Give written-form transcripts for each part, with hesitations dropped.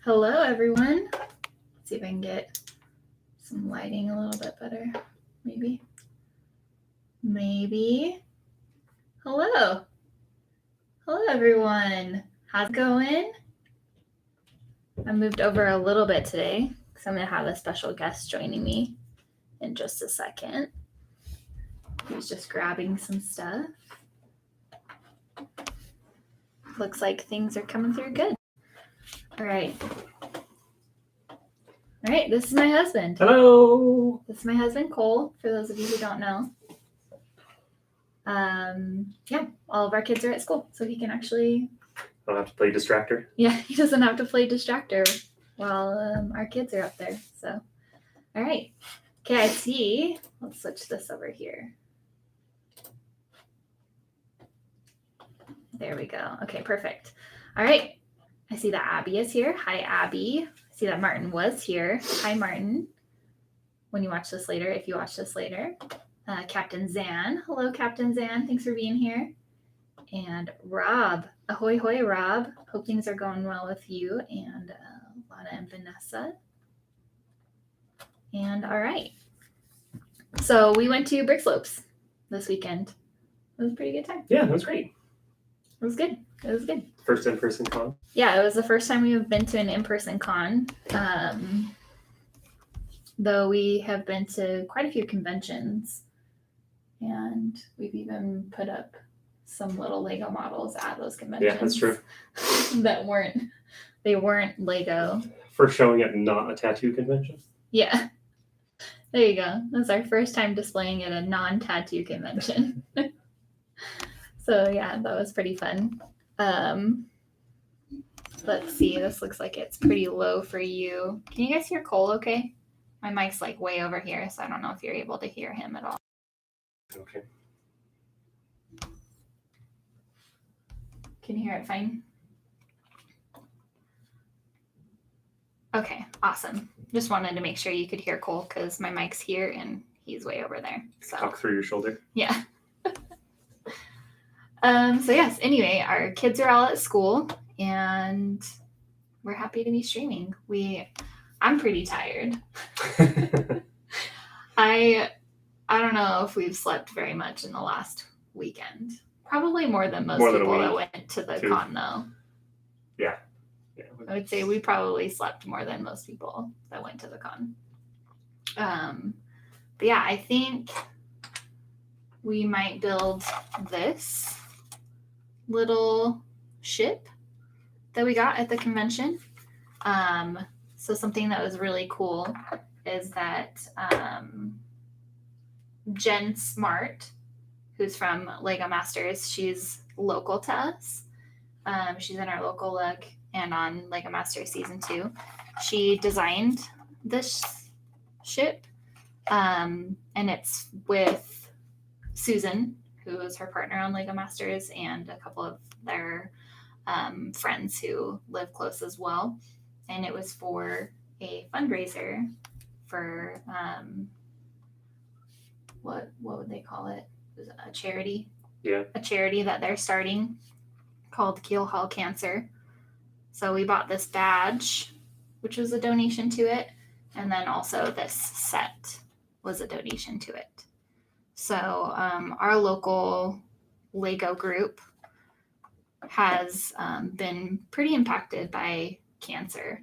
Hello, everyone. Let's see if I can get some lighting a little bit better. Maybe. Hello. Hello, everyone. How's it going? I moved over a little bit today because I'm going to have a special guest joining me in just a second. He's just grabbing some stuff. Looks like things are coming through good. All right. This is my husband. Hello. This is my husband, Cole, for those of you who don't know. All of our kids are at school, so he can actually... I don't have to play distractor. Yeah, he doesn't have to play distractor while our kids are up there. So, all right. Okay, I see. Let's switch this over here. There we go. Okay, perfect. All right. I see that Abby is here. Hi, Abby. I see that Martin was here. Hi, Martin. When you watch this later, if you watch this later. Captain Zan. Hello, Captain Zan. Thanks for being here. And Rob. Ahoy, hoy, Rob. Hope things are going well with you and Lana and Vanessa. And all right. So we went to BrickSlopes this weekend. It was a pretty good time. Yeah, that was great. It was good. First in-person con. Yeah, it was the first time we've been to an in-person con. Though we have been to quite a few conventions. And we've even put up some little Lego models at those conventions. Yeah, that's true. They weren't Lego. First showing at not a tattoo convention. Yeah. There you go. That's our first time displaying at a non-tattoo convention. So yeah, that was pretty fun. Let's see. This looks like it's pretty low for you. Can you guys hear Cole okay? My mic's like way over here, so I don't know if you're able to hear him at all. Okay. Can you hear it fine? Okay, awesome. Just wanted to make sure you could hear Cole because my mic's here and he's way over there. So talk through your shoulder. Yeah. So yes, anyway, our kids are all at school and we're happy to be streaming. I'm pretty tired. I don't know if we've slept very much in the last weekend. Probably more than most people that went to the con though. Yeah. I would say we probably slept more than most people that went to the con. But yeah, I think we might build this little ship that we got at the convention. So something that was really cool is that Jen Smart, who's from Lego Masters, she's local to us. She's in our local leg and on Lego Masters Season 2. She designed this ship, and it's with Susan, who is her partner on Lego Masters, and a couple of their friends who live close as well. And it was for a fundraiser for, what would they call it? It was a charity. Yeah. A charity that they're starting called Keelhaul Cancer. So we bought this badge, which was a donation to it. And then also this set was a donation to it. So our local Lego group has been pretty impacted by cancer.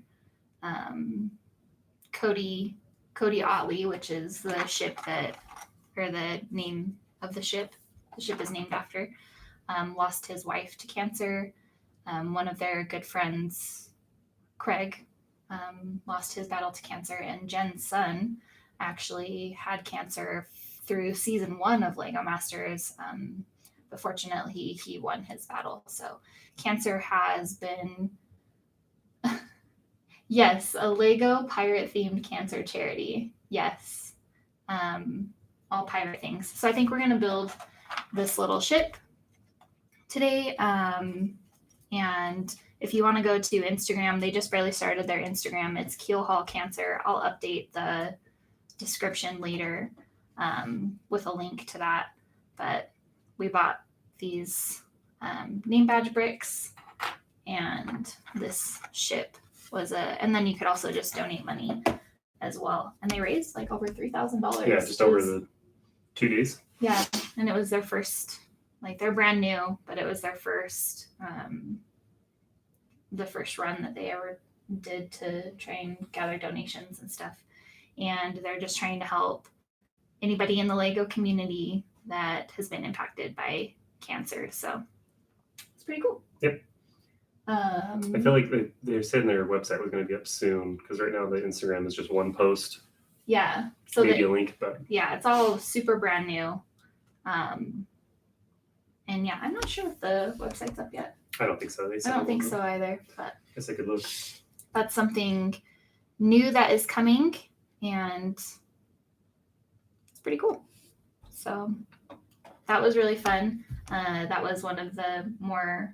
Cody Otley, which is the ship the name of the ship is named after, lost his wife to cancer. One of their good friends, Craig, lost his battle to cancer, and Jen's son actually had cancer through season 1 of Lego Masters, but fortunately he won his battle. So cancer has been, yes, a Lego pirate themed cancer charity. Yes, all pirate things. So I think we're going to build this little ship today. And if you want to go to Instagram, they just barely started their Instagram. It's Keelhaul Cancer. I'll update the description later with a link to that. But we bought these name badge bricks and this ship and then you could also just donate money as well. And they raised like over $3,000. Yeah, just over the 2 days. Yeah, and it was their first, like they're brand new, but it was their first, the first run that they ever did to try and gather donations and stuff. And they're just trying to help anybody in the Lego community that has been impacted by cancer. So it's pretty cool. Yep. I feel like they're saying their website was going to be up soon because right now the Instagram is just one post. Yeah. So maybe a link, but yeah, it's all super brand new. And yeah, I'm not sure if the website's up yet. I don't think so. I don't think so either, but guess I could look. That's something new that is coming, and it's pretty cool. So that was really fun. That was one of the more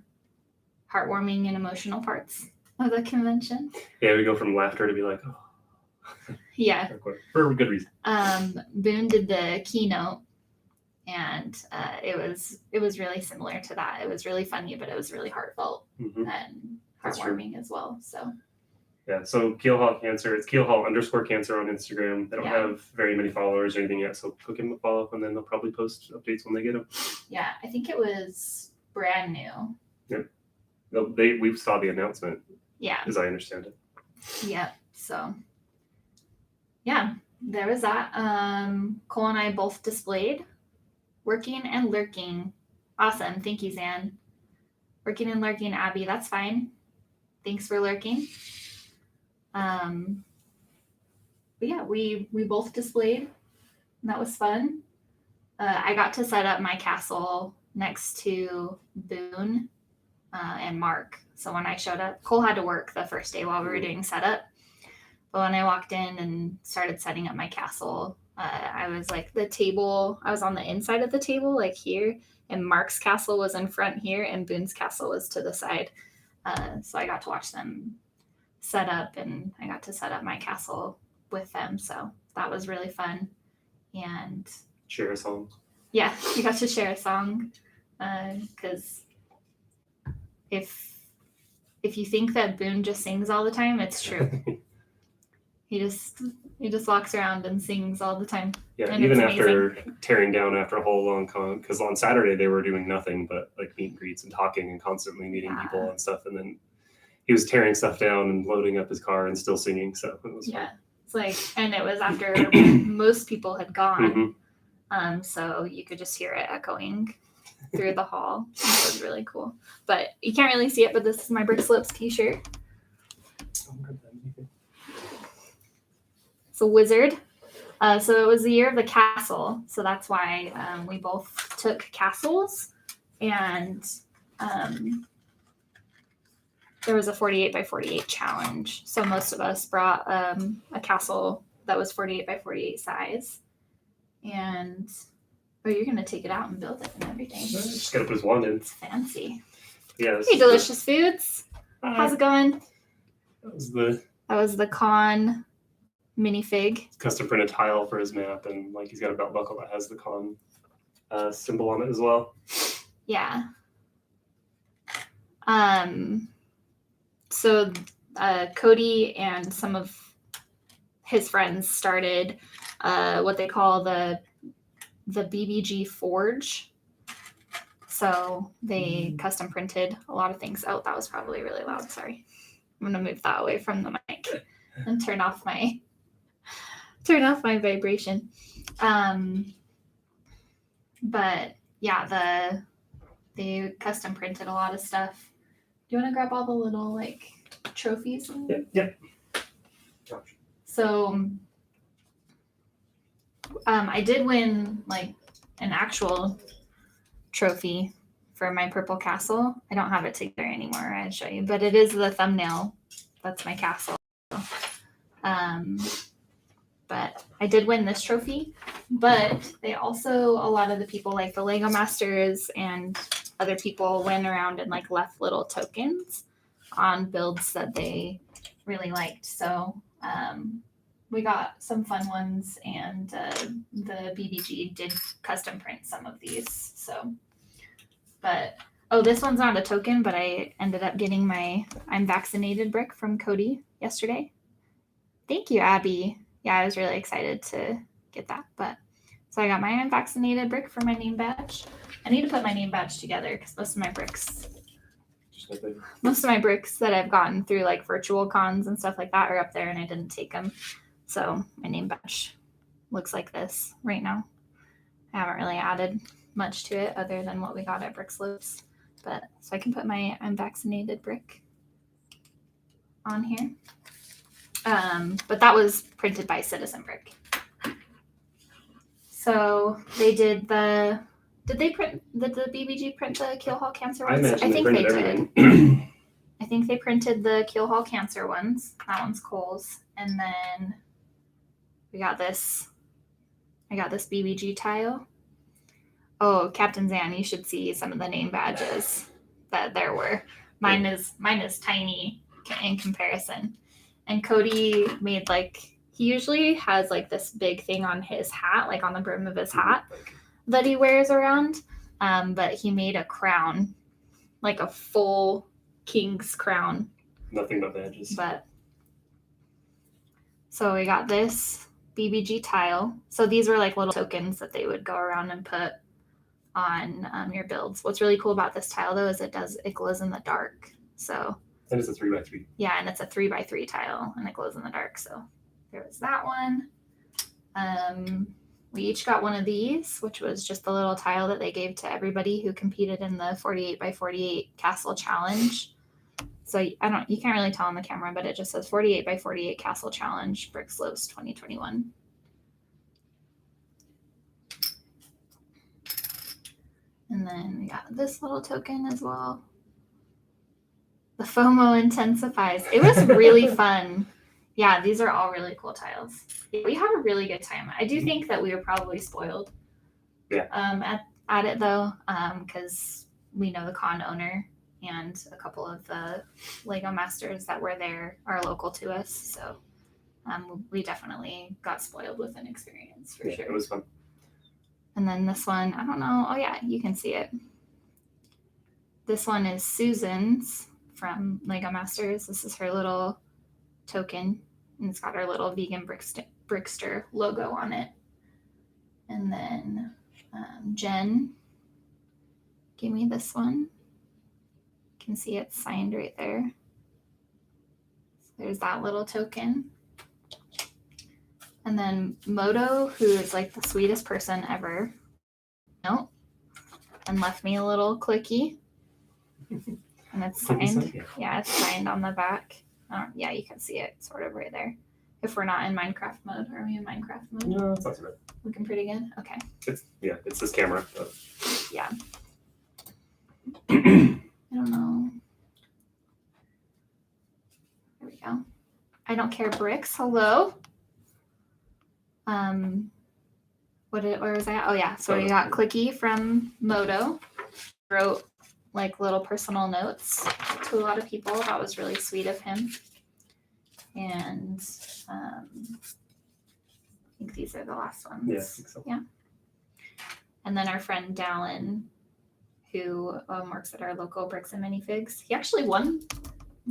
heartwarming and emotional parts of the convention. Yeah, we go from laughter to be like, oh. Yeah. For good reason. Boone did the keynote, and it was really similar to that. It was really funny, but it was really heartfelt and heartwarming as well. So yeah, so Keelhaul Cancer, it's Keelhaul_Cancer on Instagram. They don't have very many followers or anything yet, so click them a follow, and then they'll probably post updates when they get them. Yeah, I think it was brand new. Yep. We saw the announcement. Yeah. As I understand it. Yep. So yeah, there was that. Cole and I both displayed working and lurking. Awesome. Thank you, Zan. Working and lurking, Abby. That's fine. Thanks for lurking. But yeah, we both displayed, and that was fun. I got to set up my castle next to Boone and Mark. So when I showed up, Cole had to work the first day while we were doing setup. But when I walked in and started setting up my castle, I was like I was on the inside of the table, like here, and Mark's castle was in front here, and Boone's castle was to the side. So I got to watch them set up, and I got to set up my castle with them. So that was really fun. And share a song. Yeah, we got to share a song because if you think that Boone just sings all the time, it's true. He just walks around and sings all the time. Yeah, and even after tearing down after a whole long con, because on Saturday they were doing nothing but like meet and greets and talking and constantly meeting people and stuff, and then he was tearing stuff down and loading up his car and still singing. So it was fun. It's like, and it was after most people had gone, so you could just hear it echoing through the hall. It was really cool, but you can't really see it. But this is my BrickSlopes t-shirt. It's a wizard. So it was the year of the castle. So that's why we both took castles, and there was a 48 by 48 challenge. So most of us brought a castle that was 48 by 48 size. And you're going to take it out and build it and everything. Just got to put his wand in. It's fancy. Yeah. Hey, Delicious Foods. How's it going? That was the con minifig. Custom printed tile for his map, and like he's got a belt buckle that has the con symbol on it as well. Yeah. So Cody and some of his friends started what they call the BBG Forge. So they custom printed a lot of things. Oh, that was probably really loud. Sorry. I'm gonna move that away from the mic and turn off my vibration. But yeah, they custom printed a lot of stuff. Do you want to grab all the little like trophies? Yep. So I did win like an actual trophy for my purple castle. I don't have it together anymore. I'll show you, but it is the thumbnail. That's my castle. But I did win this trophy. But they also, a lot of the people like the Lego Masters and other people went around and like left little tokens on builds that they really liked. So we got some fun ones, and the BBG did custom print some of these. So, but this one's not a token, but I ended up getting my I'm vaccinated brick from Cody. yesterday. Thank you, Abby. Yeah, I was really excited to get that. But so I got my unvaccinated brick for my name badge. I need to put my name badge together because most of my bricks that I've gotten through like virtual cons and stuff like that are up there and I didn't take them. So my name badge looks like this right now. I haven't really added much to it other than what we got at BrickSlopes. But so I can put my unvaccinated brick on here. But that was printed by Citizen Brick. So they did the BBG print the Keelhaul Cancer ones? I think they did. I think they printed the Keelhaul Cancer ones. That one's Cole's. And then I got this BBG Tile. Oh, Captain Zan, you should see some of the name badges that there were. Mine is tiny in comparison. And Cody made he usually has this big thing on his hat, like on the brim of his hat that he wears around. But he made a crown, like a full king's crown. Nothing but badges. But so we got this BBG tile. So these were little tokens that they would go around and put on your builds. What's really cool about this tile though is it glows in the dark. So and it's a 3x3. Yeah, and it's a 3x3 tile and it glows in the dark. So there was that one. We each got one of these, which was just the little tile that they gave to everybody who competed in the 48x48 castle challenge. So you can't really tell on the camera, but it just says 48x48 castle challenge, BrickSlopes 2021. And then we got this little token as well. The FOMO intensifies. It was really fun. Yeah, these are all really cool tiles. We had a really good time. I do think that we were probably spoiled. Yeah. At it though, because we know the con owner and a couple of the Lego masters that were there are local to us. So we definitely got spoiled with an experience for sure. It was fun. And then this one, I don't know. Oh yeah, you can see it. This one is Susan's from Lego Masters. This is her little token, and it's got her little vegan Brickster logo on it. And then Jen gave me this one. You can see it signed right there. So there's that little token. And then Moto, who is the sweetest person ever, and left me a little clicky. And it's signed. Yeah, it's signed on the back. Yeah, you can see it sort of right there. If we're not in Minecraft mode. Are we in Minecraft mode? No, it's not too bad. Looking pretty good? Okay. It's this camera. But... Yeah. I don't know. There we go. I don't care bricks. Hello. Where was I at? Oh yeah. So we got Clicky from Moto. Wrote little personal notes to a lot of people. That was really sweet of him. And I think these are the last ones. Yeah, I think so. Yeah. And then our friend Dallin, who works at our local Bricks and Minifigs. He actually won.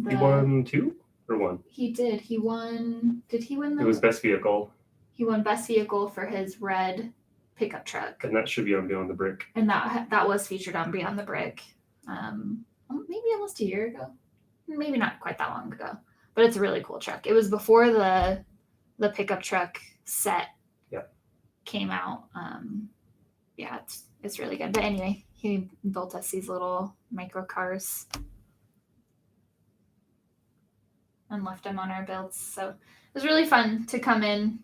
He won 2 or 1? He did. He won. Did he win? It was best vehicle. He won best vehicle for his red pickup truck. And that should be on Beyond the Brick. And that was featured on Beyond the Brick. Maybe almost a year ago. Maybe not quite that long ago. But it's a really cool truck. It was before the pickup truck set came out. Yeah, it's really good. But anyway, he built us these little micro cars and left them on our builds. So it was really fun to come in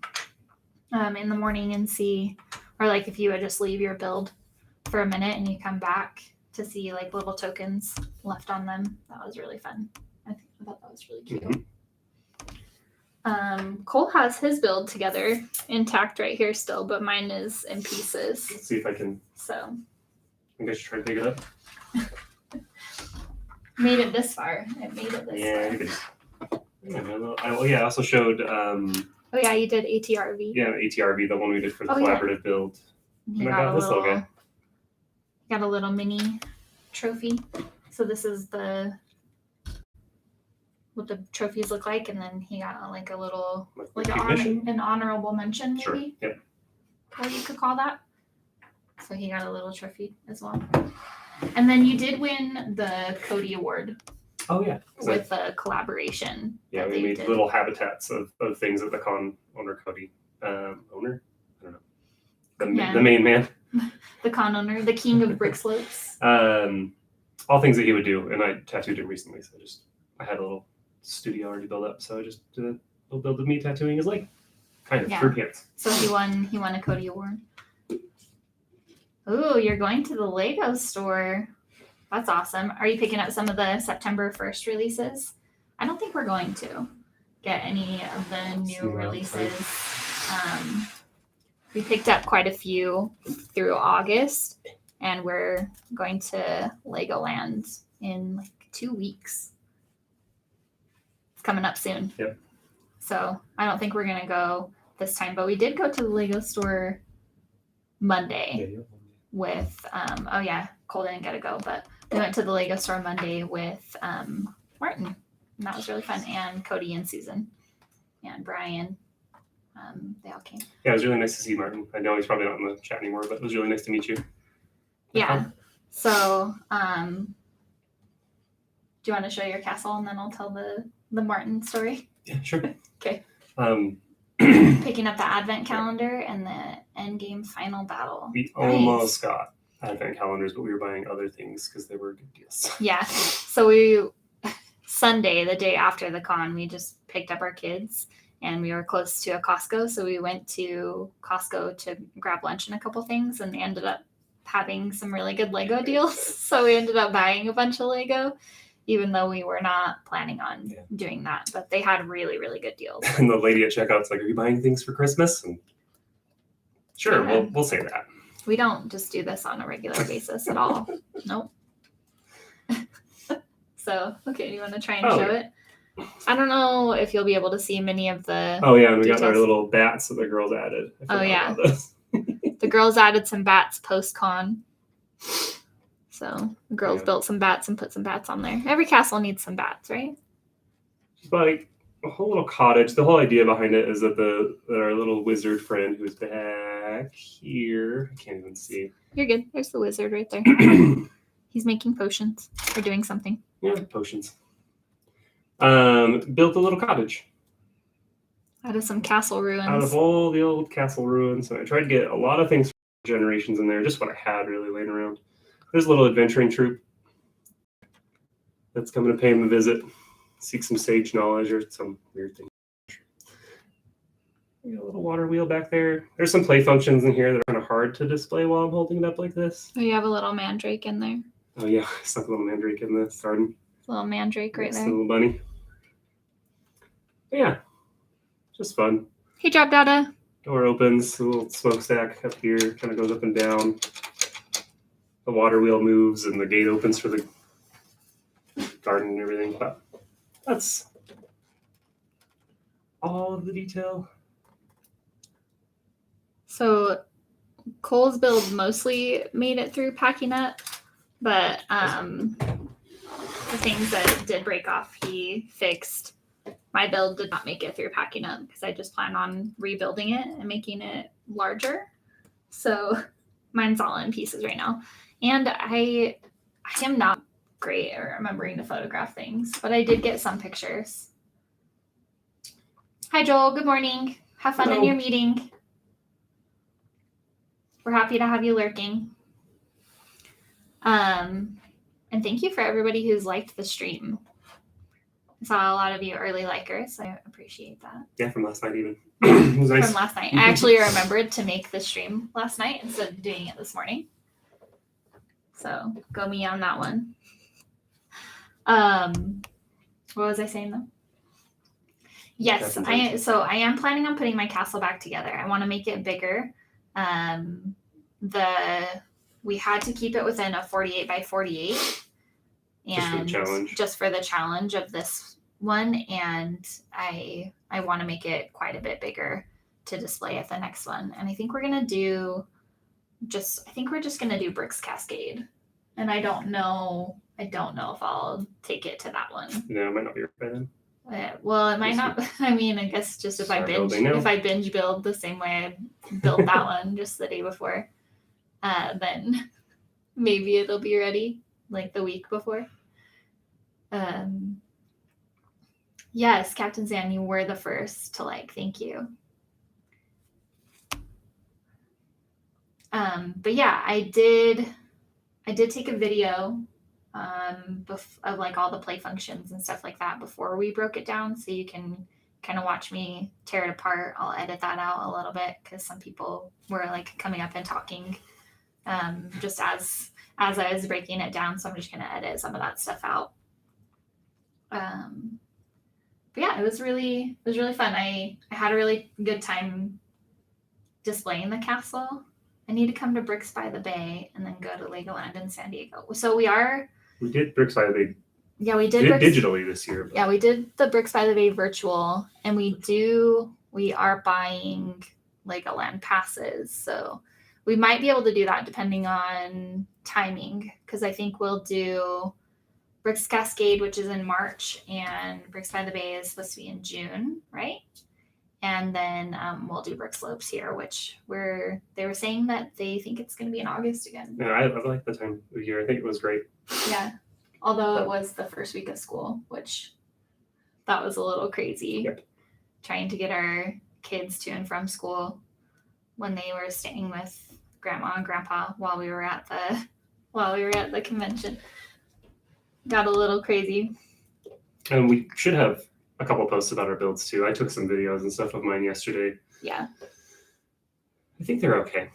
the morning and see, or if you would just leave your build for a minute and you come back to see little tokens left on them. That was really fun. I thought that was really cute. Mm-hmm. Cole has his build together intact right here still, but mine is in pieces. Let's see if I can. So I think I should try to pick it up. Made it this far. It made it this far. I also showed. Oh yeah, you did ATRV. Yeah, ATRV, the one we did for the collaborative build. And I got this little guy. Got a little mini trophy. So this is the what the trophies look like, and then he got like a little like recognition? an honorable mention, maybe. Sure. Yep. Or you could call that. So he got a little trophy as well. And then you did win the Cody Award. Oh yeah. With a collaboration. Yeah, we made little habitats of things that the con owner Cody owner. I don't know. The main man. The con owner, the king of BrickSlopes. All things that he would do, and I tattooed him recently, so I had a little studio already built up, so I just did a little build of me tattooing his leg, kind of through pants. So he won a Cody Award. Ooh, you're going to the Lego store. That's awesome. Are you picking up some of the September 1st releases? I don't think we're going to get any of the new releases. We picked up quite a few through August, and we're going to Legoland in like 2 weeks. It's coming up soon. Yep. So I don't think we're going to go this time, but we did go to the Lego store Monday with, Cole didn't get to go, but we went to the Lego store Monday with Martin, and that was really fun, and Cody and Susan and Brian. They all came. Yeah, it was really nice to see Martin. I know he's probably not in the chat anymore, but it was really nice to meet you. Yeah. So, do you want to show your castle, and then I'll tell the Martin story? Yeah, sure. Okay. Picking up the advent calendar and the end game final battle. We almost got advent calendars, but we were buying other things because they were good deals. Yeah. So Sunday, the day after the con, we just picked up our kids, and we were close to a Costco. So we went to Costco to grab lunch and a couple things, and they ended up having some really good Lego deals. So we ended up buying a bunch of Lego, even though we were not planning on doing that. But they had really, really good deals. And the lady at checkout's like, "Are you buying things for Christmas?" And sure, we'll say that. We don't just do this on a regular basis at all. Nope. So, okay, do you want to try and show it? I don't know if you'll be able to see many of the and we got our little bats that the girls added. The girls added some bats post-con. So the girls built some bats and put some bats on there. Every castle needs some bats, right? Like a whole little cottage. The whole idea behind it is that our little wizard friend who's back here, I can't even see. You're good. There's the wizard right there. He's making potions or doing something. Yeah, potions. Built a little cottage. Out of some castle ruins. Out of all the old castle ruins. And I tried to get a lot of things from generations in there, just what I had really laying around. There's a little adventuring troop that's coming to pay him a visit, seek some sage knowledge or some weird thing. We got a little water wheel back there. There's some play functions in here that are kind of hard to display while I'm holding it up like this. Oh, you have a little mandrake in there. Oh yeah, I stuck a little mandrake in the garden. Little mandrake right there. Little bunny. But yeah, just fun. He dropped out a door opens, a little smokestack up here, kind of goes up and down. The water wheel moves and the gate opens for the garden and everything. But that's all of the detail. So Cole's build mostly made it through packing up, but the things that did break off, he fixed. My build did not make it through packing up because I just plan on rebuilding it and making it larger. So mine's all in pieces right now. And I am not great at remembering to photograph things, but I did get some pictures. Hi, Joel. Good morning. Have fun in your meeting. We're happy to have you lurking. And thank you for everybody who's liked the stream. I saw a lot of you early likers. I appreciate that. Yeah, from last night even. It was nice. From last night. I actually remembered to make the stream last night instead of doing it this morning. So go me on that one. What was I saying though? Yes, I am planning on putting my castle back together. I want to make it bigger. We had to keep it within a 48 by 48. And just for the challenge of this one, and I want to make it quite a bit bigger to display at the next one. And I think we're gonna do we're just gonna do Bricks Cascade. And I don't know if I'll take it to that one. Yeah, it might not be right by then. Well, it might not. I mean, I guess just if Start building now. I binge build the same way I built that one just the day before, then maybe it'll be ready like the week before. Yes, Captain Sam, you were the first to like. Thank you. But yeah, I did take a video of like all the play functions and stuff like that before we broke it down, so you can kind of watch me tear it apart. I'll edit that out a little bit because some people were like coming up and talking just as I was breaking it down, so I'm just gonna edit some of that stuff out. But yeah, it was really fun. I had a really good time displaying the castle. I need to come to Bricks by the Bay and then go to Legoland in San Diego. So we did Bricks by the Bay. Yeah, we did digitally this year. But... Yeah, we did the Bricks by the Bay virtual, and we are buying Legoland passes. So we might be able to do that depending on timing, because I think we'll do Bricks Cascade, which is in March, and Bricks by the Bay is supposed to be in June, right? And then we'll do BrickSlopes here, which they were saying that they think it's going to be in August again. Yeah, I like the time of year. I think it was great. Yeah, although it was the first week of school, which that was a little crazy. Yep. Trying to get our kids to and from school when they were staying with Grandma and Grandpa while we were at the convention. Got a little crazy. And we should have a couple posts about our builds too. I took some videos and stuff of mine yesterday. Yeah. I think they're okay.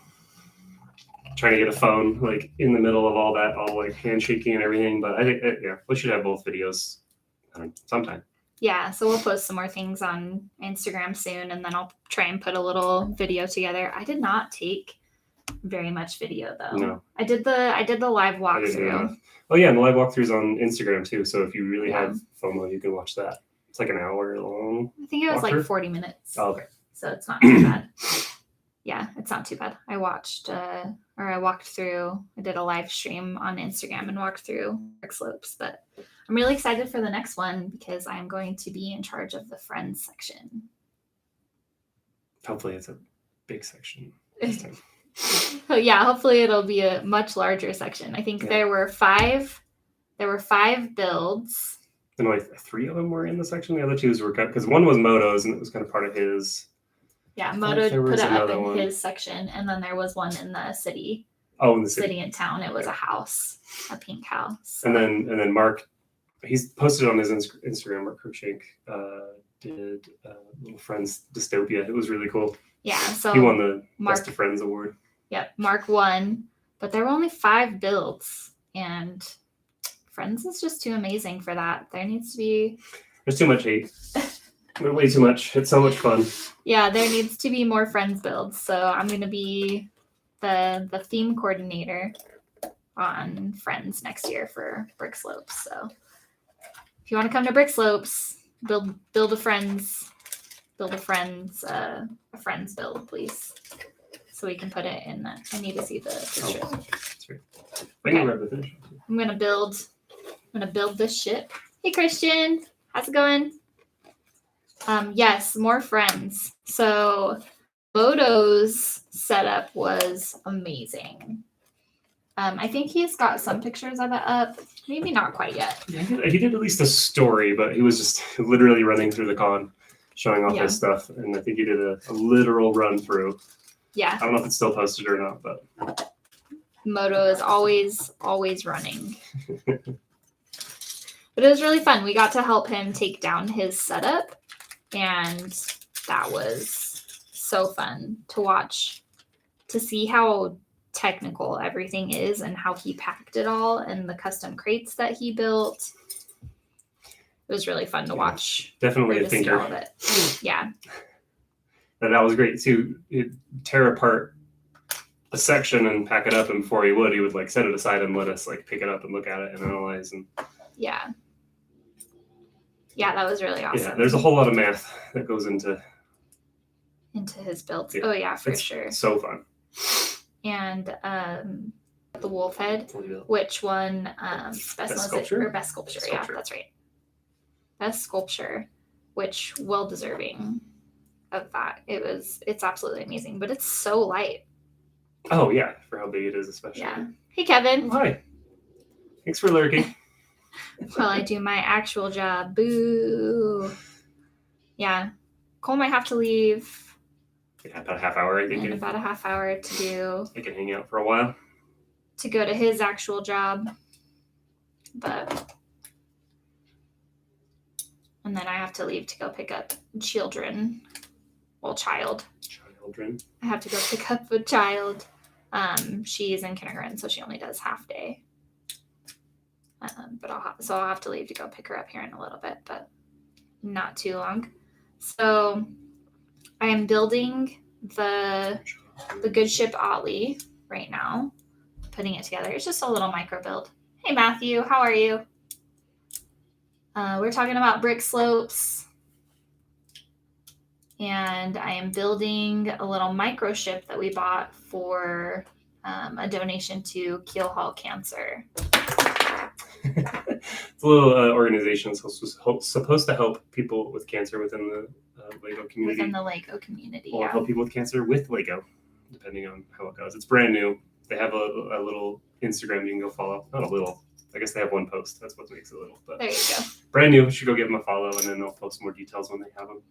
Trying to get a phone like in the middle of all that, all like handshaking and everything. But I think, we should have both videos sometime. Yeah, so we'll post some more things on Instagram soon, and then I'll try and put a little video together. I did not take very much video though. No. I did the live walkthrough. Oh yeah, and the live walkthrough's on Instagram too. So if you really have FOMO, you can watch that. It's like an hour long. I think it was like 40 minutes. Oh, okay. So it's not too bad. Yeah, it's not too bad. I walked through, I did a live stream on Instagram and walked through BrickSlopes, but I'm really excited for the next one because I'm going to be in charge of the Friends section. Hopefully it's a big section this time. But yeah, hopefully it'll be a much larger section. I think there were five builds. And like 3 of them were in the section. The other 2s were cut because one was Moto's and it was kind of part of his. Yeah, Moto put it up in his section, and then there was one in the city. Oh, in the city in town. It was a house, a pink house. So. And then Mark, he's posted on his Instagram. Mark Cruikshank did Little Friends Dystopia. It was really cool. Yeah, so he won the Best of Friends award. Yep, Mark won, but there were only 5 builds, and Friends is just too amazing for that. There needs to be... There's too much hate. Way too much. It's so much fun. Yeah, there needs to be more Friends builds. So I'm going to be the theme coordinator on Friends next year for BrickSlopes. So if you want to come to BrickSlopes, build a Friends build, please. So we can put it in the... I need to see the picture. Oh, that's right. I can grab the finish. I'm gonna build this ship. Hey Christian, how's it going? Yes, more Friends. So Bodo's setup was amazing. I think he's got some pictures of it up. Maybe not quite yet. Yeah, he did at least a story, but he was just literally running through the con, showing off his stuff. And I think he did a literal run through. Yeah. I don't know if it's still posted or not, but Moto is always running. But it was really fun. We got to help him take down his setup, and that was so fun to watch, to see how technical everything is and how he packed it all and the custom crates that he built. It was really fun to watch. Definitely a thinker. All of it. Yeah. And that was great too. He'd tear apart a section and pack it up, and before he would like set it aside and let us like pick it up and look at it and analyze. And yeah, that was really awesome. Yeah, there's a whole lot of math that goes into his builds. Yeah, oh yeah, for sure. So fun. And the wolf head, which won best sculpture. Yeah, that's right. Best sculpture. which well deserving of that. It's absolutely amazing, but it's so light. Oh yeah, for how big it is, especially. Yeah. Hey, Kevin. Oh, hi. Thanks for lurking. While I do my actual job. Boo. Yeah. Cole might have to leave Yeah, about a half hour, I think. in about a half hour I can hang out for a while. to go to his actual job. And then I have to leave to go pick up children. Well, child. Children. I have to go pick up a child. She's in kindergarten, so she only does half day. But I'll have to leave to go pick her up here in a little bit, but not too long. So I am building the good ship Ollie right now, putting it together. It's just a little micro build. Hey Matthew, how are you? We're talking about BrickSlopes, and I am building a little micro ship that we bought for a donation to Keelhaul Cancer. It's a little organization supposed to help people with cancer within the Lego community. Within the Lego community, or help people with cancer with Lego, depending on how it goes. It's brand new. They have a little Instagram you can go follow. Not a little. I guess they have one post. That's what makes it little. But there you go. Brand new. You should go give them a follow, and then they'll post more details when they have them.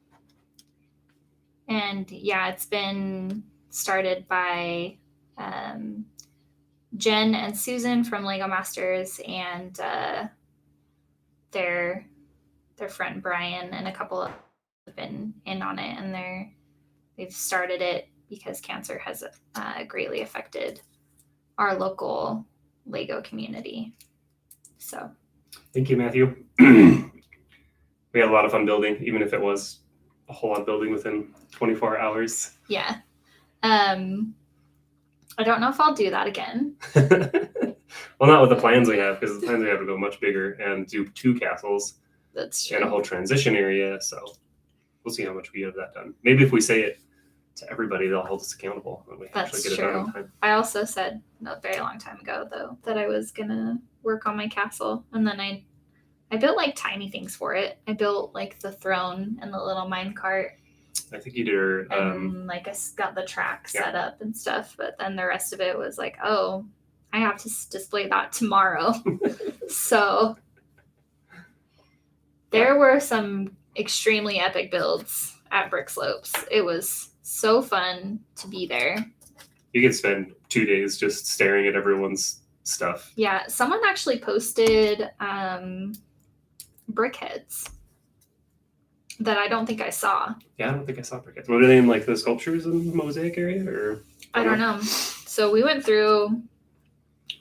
And yeah, it's been started by Jen and Susan from Lego Masters, and their friend Brian and a couple of have been in on it, and they've started it because cancer has greatly affected our local Lego community. So thank you, Matthew. We had a lot of fun building, even if it was a whole lot of building within 24 hours. Yeah. I don't know if I'll do that again. Well, not with the plans we have, because the plans we have to go much bigger and do 2 castles. That's true. And a whole transition area. So we'll see how much we get of that done. Maybe if we say it to everybody, they'll hold us accountable when we actually get it done on time. I also said a very long time ago, though, that I was going to work on my castle. And then I built like tiny things for it. I built like the throne and the little minecart. I think you did. And like I got the track set up and stuff. But then the rest of it was like, oh, I have to display that tomorrow. So there were some extremely epic builds at BrickSlopes. It was so fun to be there. You could spend 2 days just staring at everyone's stuff. Yeah, someone actually posted brickheads that I don't think I saw. Yeah, I don't think I saw brickheads. Were they in like the sculptures in the mosaic area, or I don't know. So we went through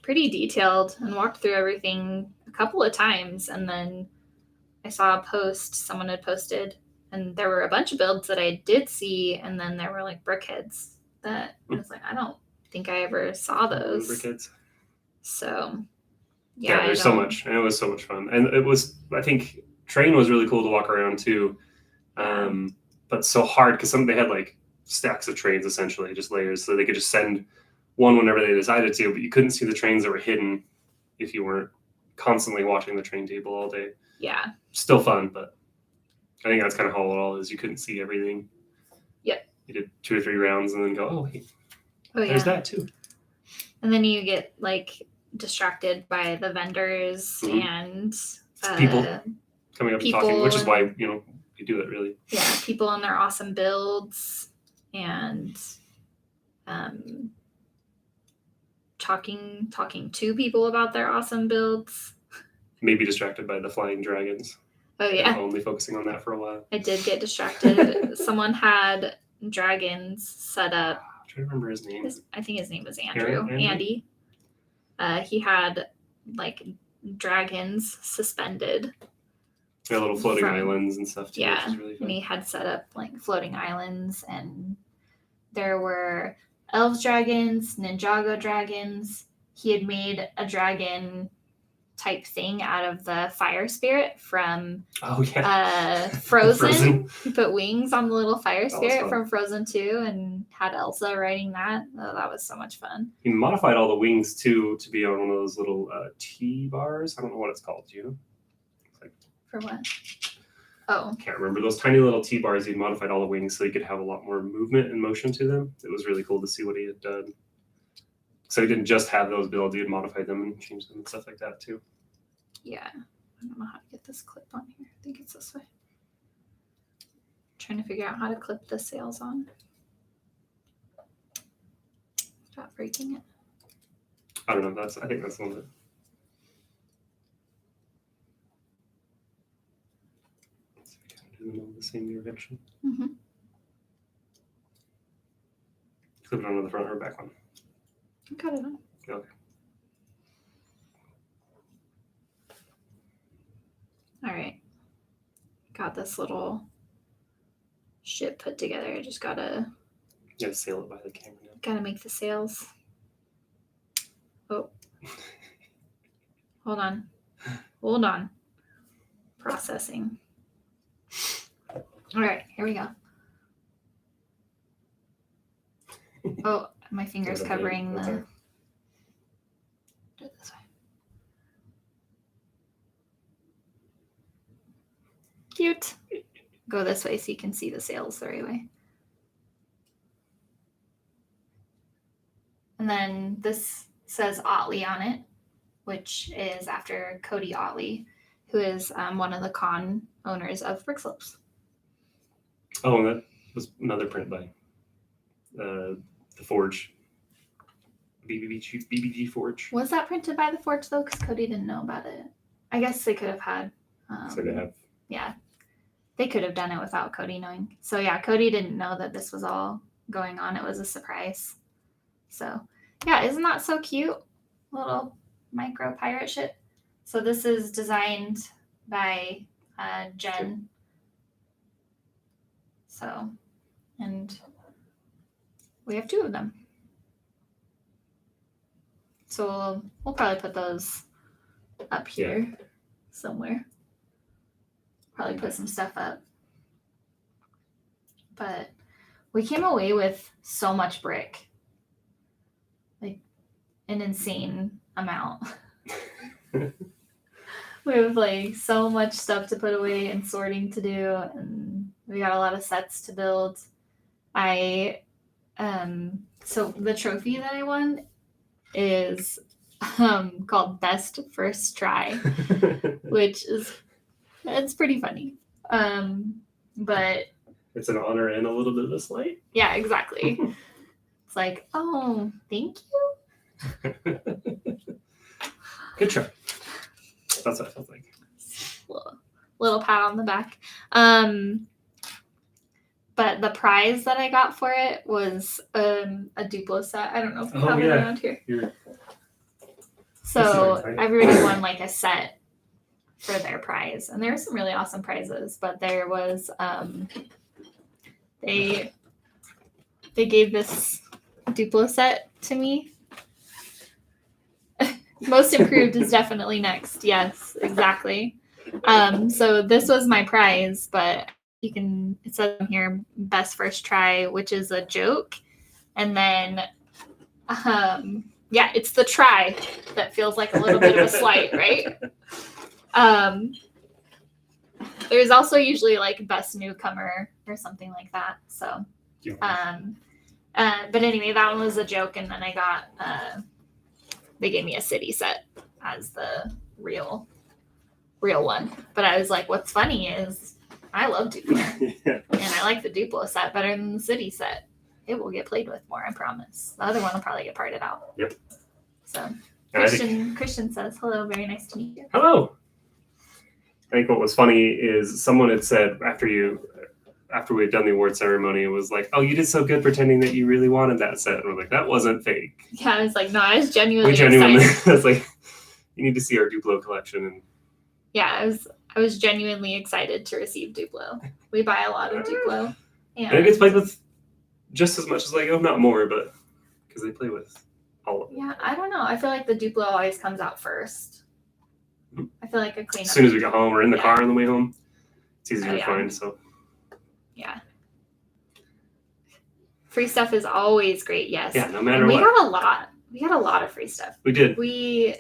pretty detailed and walked through everything a couple of times, and then I saw a post someone had posted, and there were a bunch of builds that I did see, and then there were like brickheads that I was like, I don't think I ever saw those. Brickheads. So yeah, there's so much, and it was so much fun, and it was. I think train was really cool to walk around too, but so hard because they had like stacks of trains essentially, just layers, so they could just send one whenever they decided to, but you couldn't see the trains that were hidden if you weren't constantly watching the train table all day. Yeah. Still fun, but I think that's kind of how it all is. You couldn't see everything. Yep. You did 2 or 3 rounds and then go, oh, wait, there's that too. And then you get like distracted by the vendors and people coming up and talking, which is why, you do it really. Yeah, people on their awesome builds and talking to people about their awesome builds. Maybe distracted by the flying dragons. Oh yeah. Only focusing on that for a while. I did get distracted. Someone had dragons set up. I'm trying to remember his name. I think his name was Andrew. Andy. He had like dragons suspended. Yeah, little floating islands and stuff too. Yeah, which is really fun. And he had set up like floating islands, and there were elves dragons, Ninjago dragons. He had made a dragon type thing out of the fire spirit from Frozen. He put wings on the little fire spirit from Frozen 2 and had Elsa riding that. Oh, that was so much fun. He modified all the wings too to be on one of those little T-bars. I don't know what it's called. Do you know? For what? Oh, Can't remember, those tiny little T-bars. He modified all the wings so he could have a lot more movement and motion to them. It was really cool to see what he had done. So he didn't just have those built, he had modified them and changed them and stuff like that too. yeah. I don't know how to get this clip on here. I think it's this way. Trying to figure out how to clip the sails on. Stop breaking it. I don't know, I think that's the one that. Let's see if I can do them in the same direction. Mm-hmm. Clip it onto the front or back one. I got it on. Okay. All right. Got this little ship put together. I just gotta You gotta sail it by the camera now. gotta make the sails. Oh. Hold on. Hold on. Processing. All right, here we go. Oh, my finger's Okay, covering that's the. all right. Do it this way. Cute. Go this way so you can see the sails the right way. And then this says Otley on it, which is after Cody Otley, who is one of the con owners of BrickSlopes. Oh, and that was another print by the Forge. BBG Forge. Was that printed by the Forge though? Because Cody didn't know about it. I guess they could have had. So they have. Yeah, they could have done it without Cody knowing. So yeah, Cody didn't know that this was all going on. It was a surprise. So yeah, isn't that so cute? Little micro pirate ship. So this is designed by Jen. So, and we have 2 of them. So we'll probably put those up here somewhere. Probably put some stuff up. But we came away with so much brick. Like an insane amount. We have like so much stuff to put away and sorting to do, and we got a lot of sets to build. So the trophy that I won is called Best First Try, which is it's pretty funny. But It's an honor and a little bit of a slight. yeah, exactly. It's like, oh, thank you. Good try. That's what I felt like. Little pat on the back. But the prize that I got for it was a Duplo set. I don't know if we have it around here. So everybody won like a set for their prize, and there were some really awesome prizes. But there was they gave this Duplo set to me. Most improved is definitely next. Yes, exactly. So this was my prize, but it says here best first try, which is a joke. And then it's the try that feels like a little bit of a slight, right? There's also usually like best newcomer or something like that. So but anyway, that one was a joke, and then I got they gave me a city set as the real one. But I was like, what's funny is I love Duplo. And I like the Duplo set better than the city set. It will get played with more, I promise. The other one will probably get parted out. Yep. So Christian says, hello, very nice to meet you. Hello. I think what was funny is someone had said after we had done the award ceremony, it was like, oh, you did so good pretending that you really wanted that set. And we're like, that wasn't fake. Yeah, I was like, no, I was genuinely excited. I was like, you need to see our Duplo collection. And yeah, I was genuinely excited to receive Duplo. We buy a lot of Duplo. And it gets played with just as much as Lego, not more, but because they play with all of it. Yeah, I don't know. I feel like the Duplo always comes out first. I feel like a cleanup. As soon as we get home, we're in the car on the way home. It's easier to find. So yeah. Free stuff is always great, yes. Yeah, no matter what. what. We got a lot of free stuff. We did. We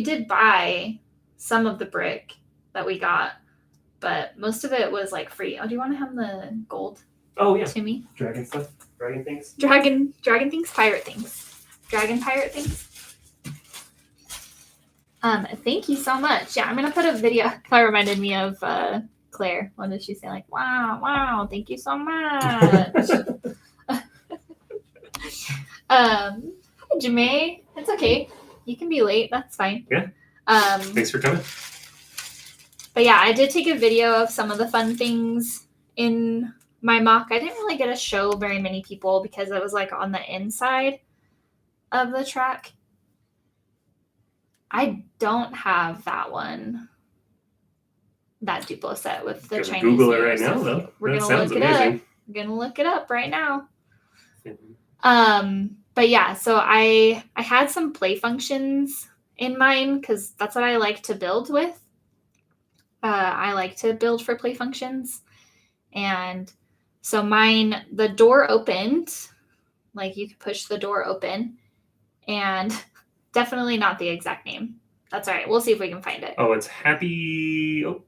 did buy some of the brick that we got but most of it was like free. Oh, do you want to have the gold Oh yeah. to me? Dragon stuff. Dragon things. Dragon things, pirate things. Dragon pirate things. Thank you so much. Yeah, I'm gonna put a video. That reminded me of Claire. What did she say? Like, wow, thank you so much. Hi, Jamae. It's okay. You can be late. That's fine. Yeah. Thanks for coming. But yeah, I did take a video of some of the fun things in my mock. I didn't really get to show very many people because it was like on the inside of the track. I don't have that one. That Duplo set with the Chinese. Google it New right Year now, stuff. though. We're That gonna sounds look amazing. it up. We're gonna look it up right now. But yeah, so I had some play functions in mind because that's what I like to build with. I like to build for play functions. And so mine, the door opened, like you could push the door open, and definitely not the exact name. That's all right. We'll see if we can find it. Oh, it's Happy. Oh,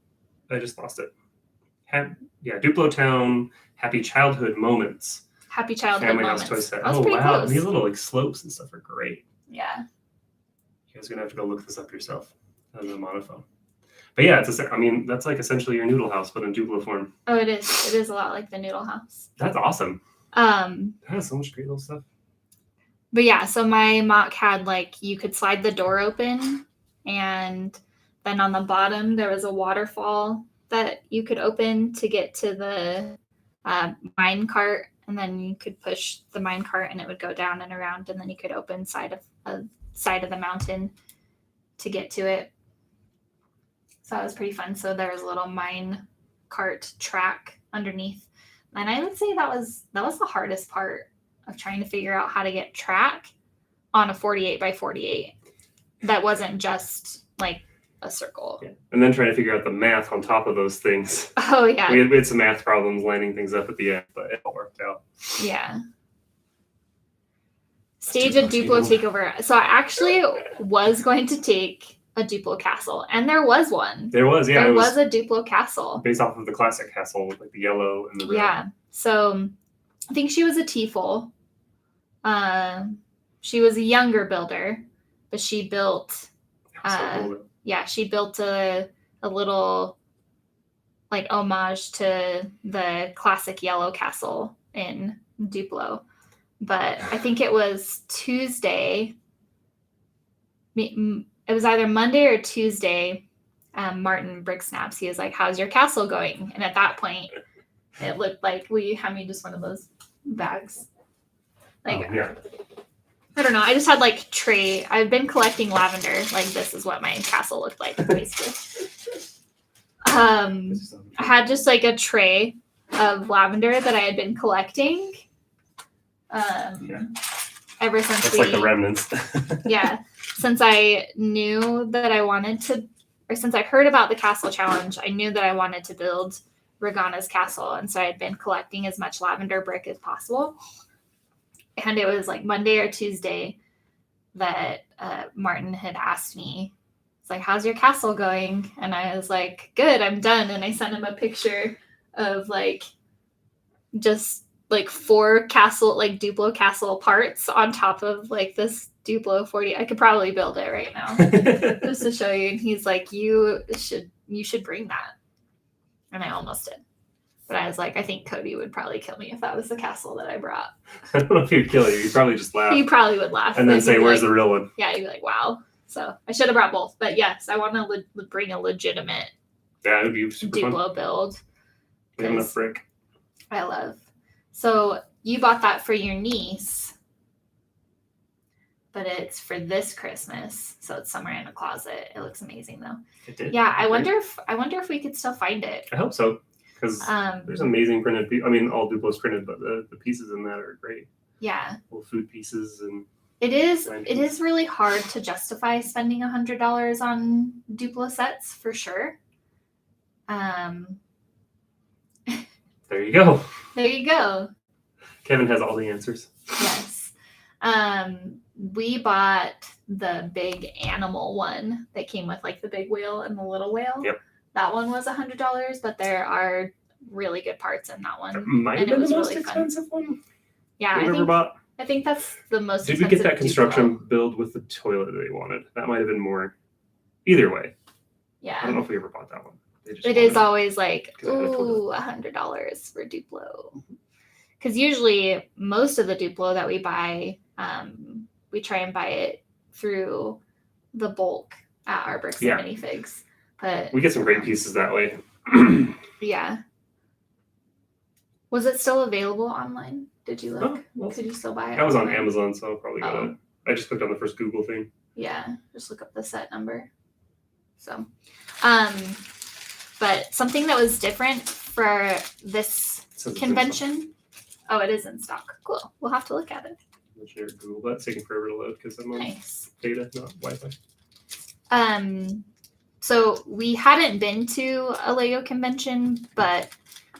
I just lost it. Duplo Town Happy Childhood Moments. Happy Childhood Family Moments. House Toy Set. That was Oh pretty wow, close. these little like slopes and stuff are great. Yeah. You guys are gonna have to go look this up yourself on the monophone. But yeah, that's like essentially your noodle house, but in Duplo form. Oh, it is. It is a lot like the Noodle House. That's awesome. That has so much great little stuff. But yeah, so my mock had like you could slide the door open, and then on the bottom there was a waterfall that you could open to get to the mine cart, and then you could push the mine cart and it would go down and around, and then you could open side of the mountain to get to it. So that was pretty fun. So there was a little mine cart track underneath, and I would say that was the hardest part of trying to figure out how to get track on a 48 by 48 that wasn't just like a circle. Yeah. And then trying to figure out the math on top of those things. Oh yeah. We had some math problems lining things up at the end, but it all worked out. Yeah. Stage a Duplo takeover. So I actually was going to take a Duplo castle, and there was one. There was, yeah. There was a Duplo castle. Based off of the classic castle with like the yellow and the red. Yeah. So I think she was a Tiefel. She was a younger builder, but she built she built a little like homage to the classic yellow castle in Duplo. But I think it was Tuesday. It was either Monday or Tuesday. Martin BrickSlopes, he was like, "How's your castle going?" And at that point, it looked like we had me just one of those bags. Like, I don't know. I just had like tray. I've been collecting lavender. Like, this is what my castle looked like, basically. I had just like a tray of lavender that I had been collecting. Ever since it's like the remnants. Yeah. Since I knew that I wanted to, or since I heard about the castle challenge, I knew that I wanted to build Regana's castle. And so I had been collecting as much lavender brick as possible. And it was like Monday or Tuesday that Martin had asked me, it's like, "How's your castle going?" And I was like, "Good, I'm done." And I sent him a picture of like just like 4 castle, like Duplo castle parts on top of like this Duplo 40. I could probably build it right now just to show you. And he's like, you should bring that. And I almost did. But I was like, I think Cody would probably kill me if that was the castle that I brought. I don't know if he'd kill you. He'd probably just laugh. He probably would laugh. And then say, "Where's the real one?" Yeah, he'd be like, "Wow." So I should have brought both. But yes, I want to bring a legitimate it'd be super Duplo fun. build. We have enough brick. I love. So you bought that for your niece, but it's for this Christmas. So it's somewhere in a closet. It looks amazing though. It did. Yeah, I wonder if we could still find it. I hope so. Because there's amazing printed pieces. I mean, all Duplo's printed, but the pieces in that are great. Yeah. Little food pieces and. It is really hard to justify spending $100 on Duplo sets for sure. There you go. There you go. Kevin has all the answers. Yes. We bought the big animal one that came with like the big whale and the little whale. Yep. That one was $100, but there are really good parts in that That one. might And have it been the was most really fun. expensive one Yeah, we've ever bought. I think that's the most Did we get expensive that construction Duplo. build with the toilet they wanted? That might have been more. Either way, I don't Yeah. know if we ever bought that one. They just It wanted is always like, 'cause it had a toilet. ooh, $100 for Duplo. Because usually most of the Duplo that we buy, we try and buy it through the bulk at our Bricks Yeah. and Minifigs. But We get some great pieces that way. yeah. Was it still available online? Did you look? Oh, well, Could you still buy it? I was on online? Amazon, so I'll probably go to. I just clicked on the first Google thing. Yeah, just look up the set number. So, but something that was different for this It says it's in convention. Oh, it is in stock. Cool. We'll have to look at it. I'm sure Google. That's taking forever to load because I'm on Nice. data, not Wi-Fi. So we hadn't been to a Lego convention, but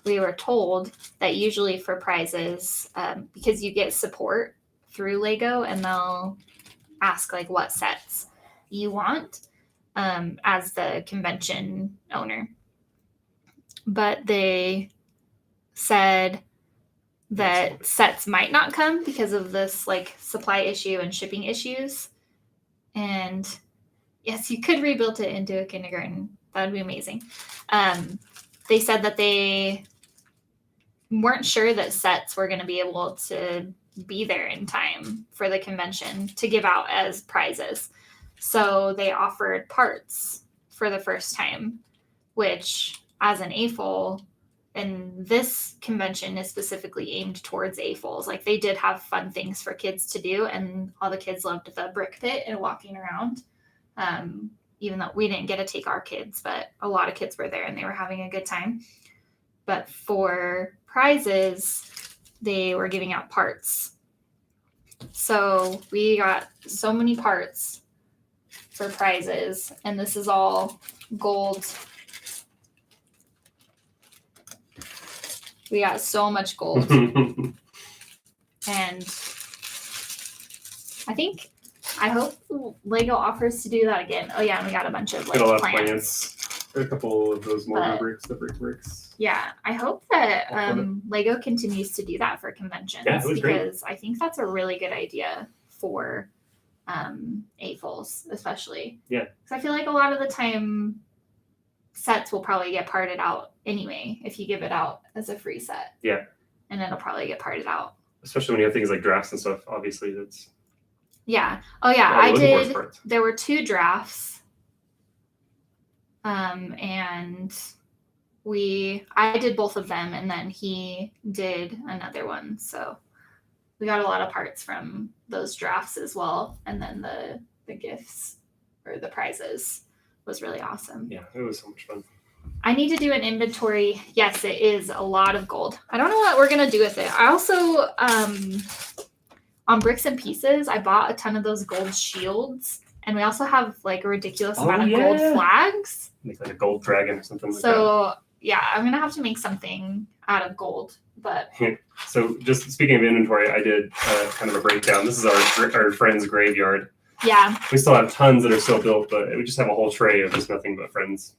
we were told that usually for prizes, because you get support through Lego and they'll ask like what sets you want as the convention owner. But they said that sets might not come because of this like supply issue and shipping issues. And yes, you could rebuild it into a kindergarten. That would be amazing. They said that they weren't sure that sets were going to be able to be there in time for the convention to give out as prizes. So they offered parts for the first time, which as an AFOL, and this convention is specifically aimed towards AFOLs. Like they did have fun things for kids to do, and all the kids loved the brick pit and walking around. Even though we didn't get to take our kids, but a lot of kids were there and they were having a good time. But for prizes, they were giving out parts. So we got so many parts for prizes, and this is all gold. We got so much gold. And I hope Lego offers to do that again. Oh yeah, and we got a bunch of like Got a lot plants. of plants. Got a couple of those mortar But- bricks, the bricks. Yeah, I hope that I'll put Lego continues to do that for conventions Yeah, it was great. because I think that's a really good idea for AFOLs, especially. Yeah. Because I feel like a lot of the time sets will probably get parted out anyway if you give it out as a free set. Yeah. And it'll probably get parted out. Especially when you have things like drafts and stuff. Obviously, that's. Yeah. Oh yeah, all we're I looking for is did. parts. There were 2 drafts. And I did both of them, and then he did another one. So we got a lot of parts from those drafts as well. And then the gifts or the prizes was really awesome. Yeah, it was so much fun. I need to do an inventory. Yes, it is a lot of gold. I don't know what we're gonna do with it. I also on Bricks and Pieces, I bought a ton of those gold shields, and we also have like a ridiculous amount of gold flags. Make like a gold dragon or something like that. So yeah, I'm gonna have to make something out of gold. But So just speaking of inventory, I did kind of a breakdown. This is our friend's graveyard. yeah, We still have tons that are still built, but we just have a whole tray of just nothing but friends.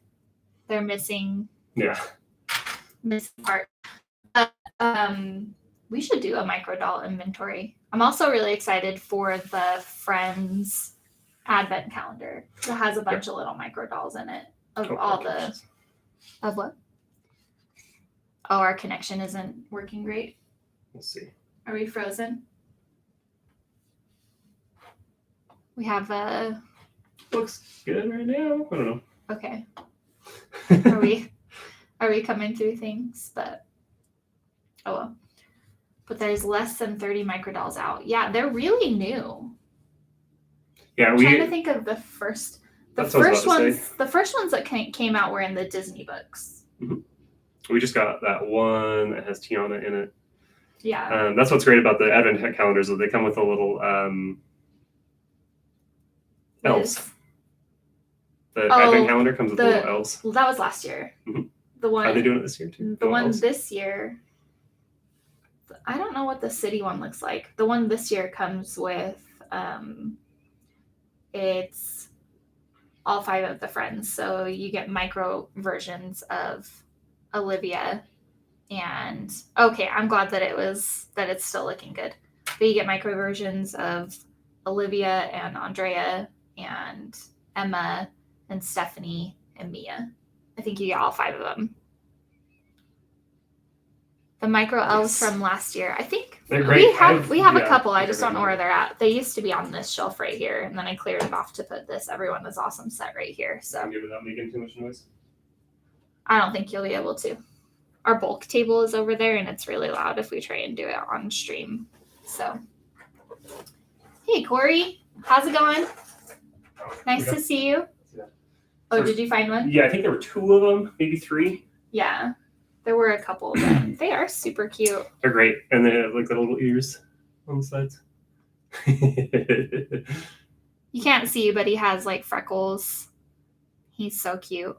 they're missing Yeah. part. We should do a microdoll inventory. I'm also really excited for the Friends advent calendar that has a bunch of little microdolls in it of all the of what? Oh, our connection isn't working great. Let's see. Are we frozen? We have a Looks good right now. I don't know. okay. Are we coming through things? But oh well. But there's less than 30 microdolls out. Yeah, they're really new. Yeah, I'm trying to think of the first. That's what I was about to ones. The first ones that came out were in the Disney books. we just got that one that has Tiana in it. Yeah. That's what's great about the advent calendars, that they come with a little elves. Liz. The Oh, advent calendar comes with little elves. Well, that was last year. Mhm. The one. Are they doing it this year too? The Little one elves? this year. I don't know what the city one looks like. The one this year comes with it's all 5 of the friends. So you get micro versions of Olivia and okay, I'm glad that it's still looking good. But you get micro versions of Olivia and Andrea and Emma and Stephanie and Mia. I think you get all 5 of them. The micro elves from last year. I think we have a couple. I just don't know where they're at. They used to be on this shelf right here, and then I cleared it off to put this Everyone Is Awesome set right here. So without making too much noise. I don't think you'll be able to. Our bulk table is over there, and it's really loud if we try and do it on stream. So, hey Corey, how's it going? Nice to see you. Oh, did you find one? Yeah, I think there were 2 of them, maybe 3. Yeah. There were a couple of them. They are super cute. They're great. And they have like the little ears on the sides. You can't see, but he has like freckles. He's so cute.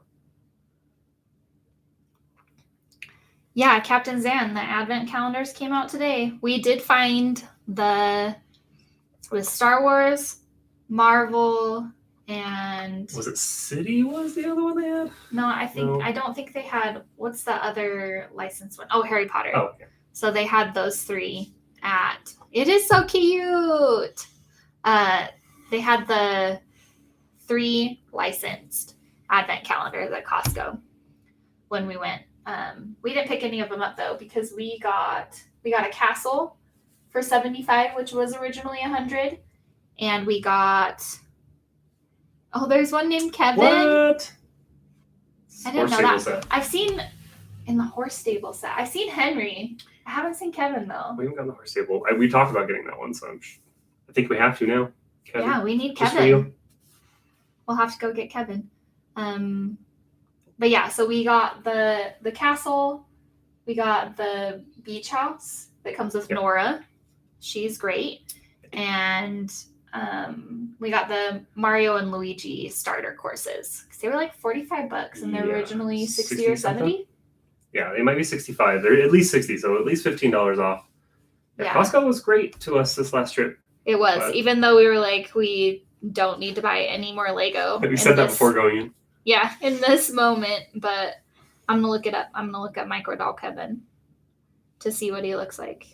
Yeah, Captain Zan, the advent calendars came out today. We did find with Star Wars, Marvel, and was it City was the other one they had? No, I don't think they had. What's the other licensed one? Oh, Harry Potter. Oh, okay. So they had those 3 at. It is so cute. They had the 3 licensed advent calendars at Costco when we went. We didn't pick any of them up though because we got a castle for $75, which was originally $100, and we got. Oh, there's one named Kevin. What? I didn't know that. Set. I've seen in the horse stable set. I've seen Henry. I haven't seen Kevin though. We haven't gotten the horse stable. We talked about getting that one, so I think we have to now. Kevin. Yeah, we need Kevin. We'll have to go get Kevin. But yeah, so we got the castle. We got the beach house that comes with Nora. She's great. And we got the Mario and Luigi starter courses because they were like $45 and they're originally 60 or 70. Yeah, they might be 65. They're at least 60, so at least $15 off. Yeah, Costco was great to us this last trip. It was, even though we were like, we don't need to buy any more Lego. We said that before going in. Yeah, in this moment, but I'm gonna look it up. I'm gonna look up Micro Doll Kevin to see what he looks like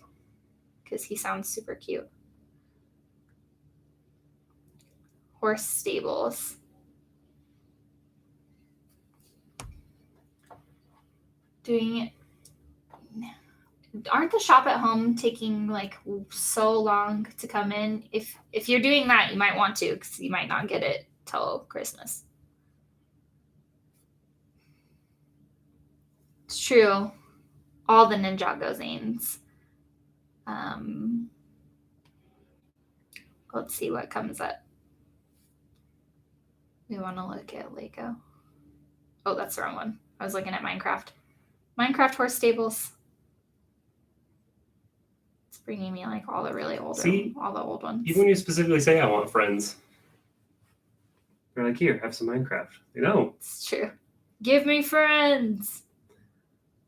because he sounds super cute. Horse stables. Doing it. Aren't the shop at home taking like so long to come in? If you're doing that, you might want to because you might not get it till Christmas. It's true. All the Ninjago Zanes. Let's see what comes up. We want to look at Lego. Oh, that's the wrong one. I was looking at Minecraft. Minecraft horse stables. It's bringing me like all the really older, all the old ones. Even when you specifically say I want friends, they're like, here, have some Minecraft. They don't. It's true. Give me friends.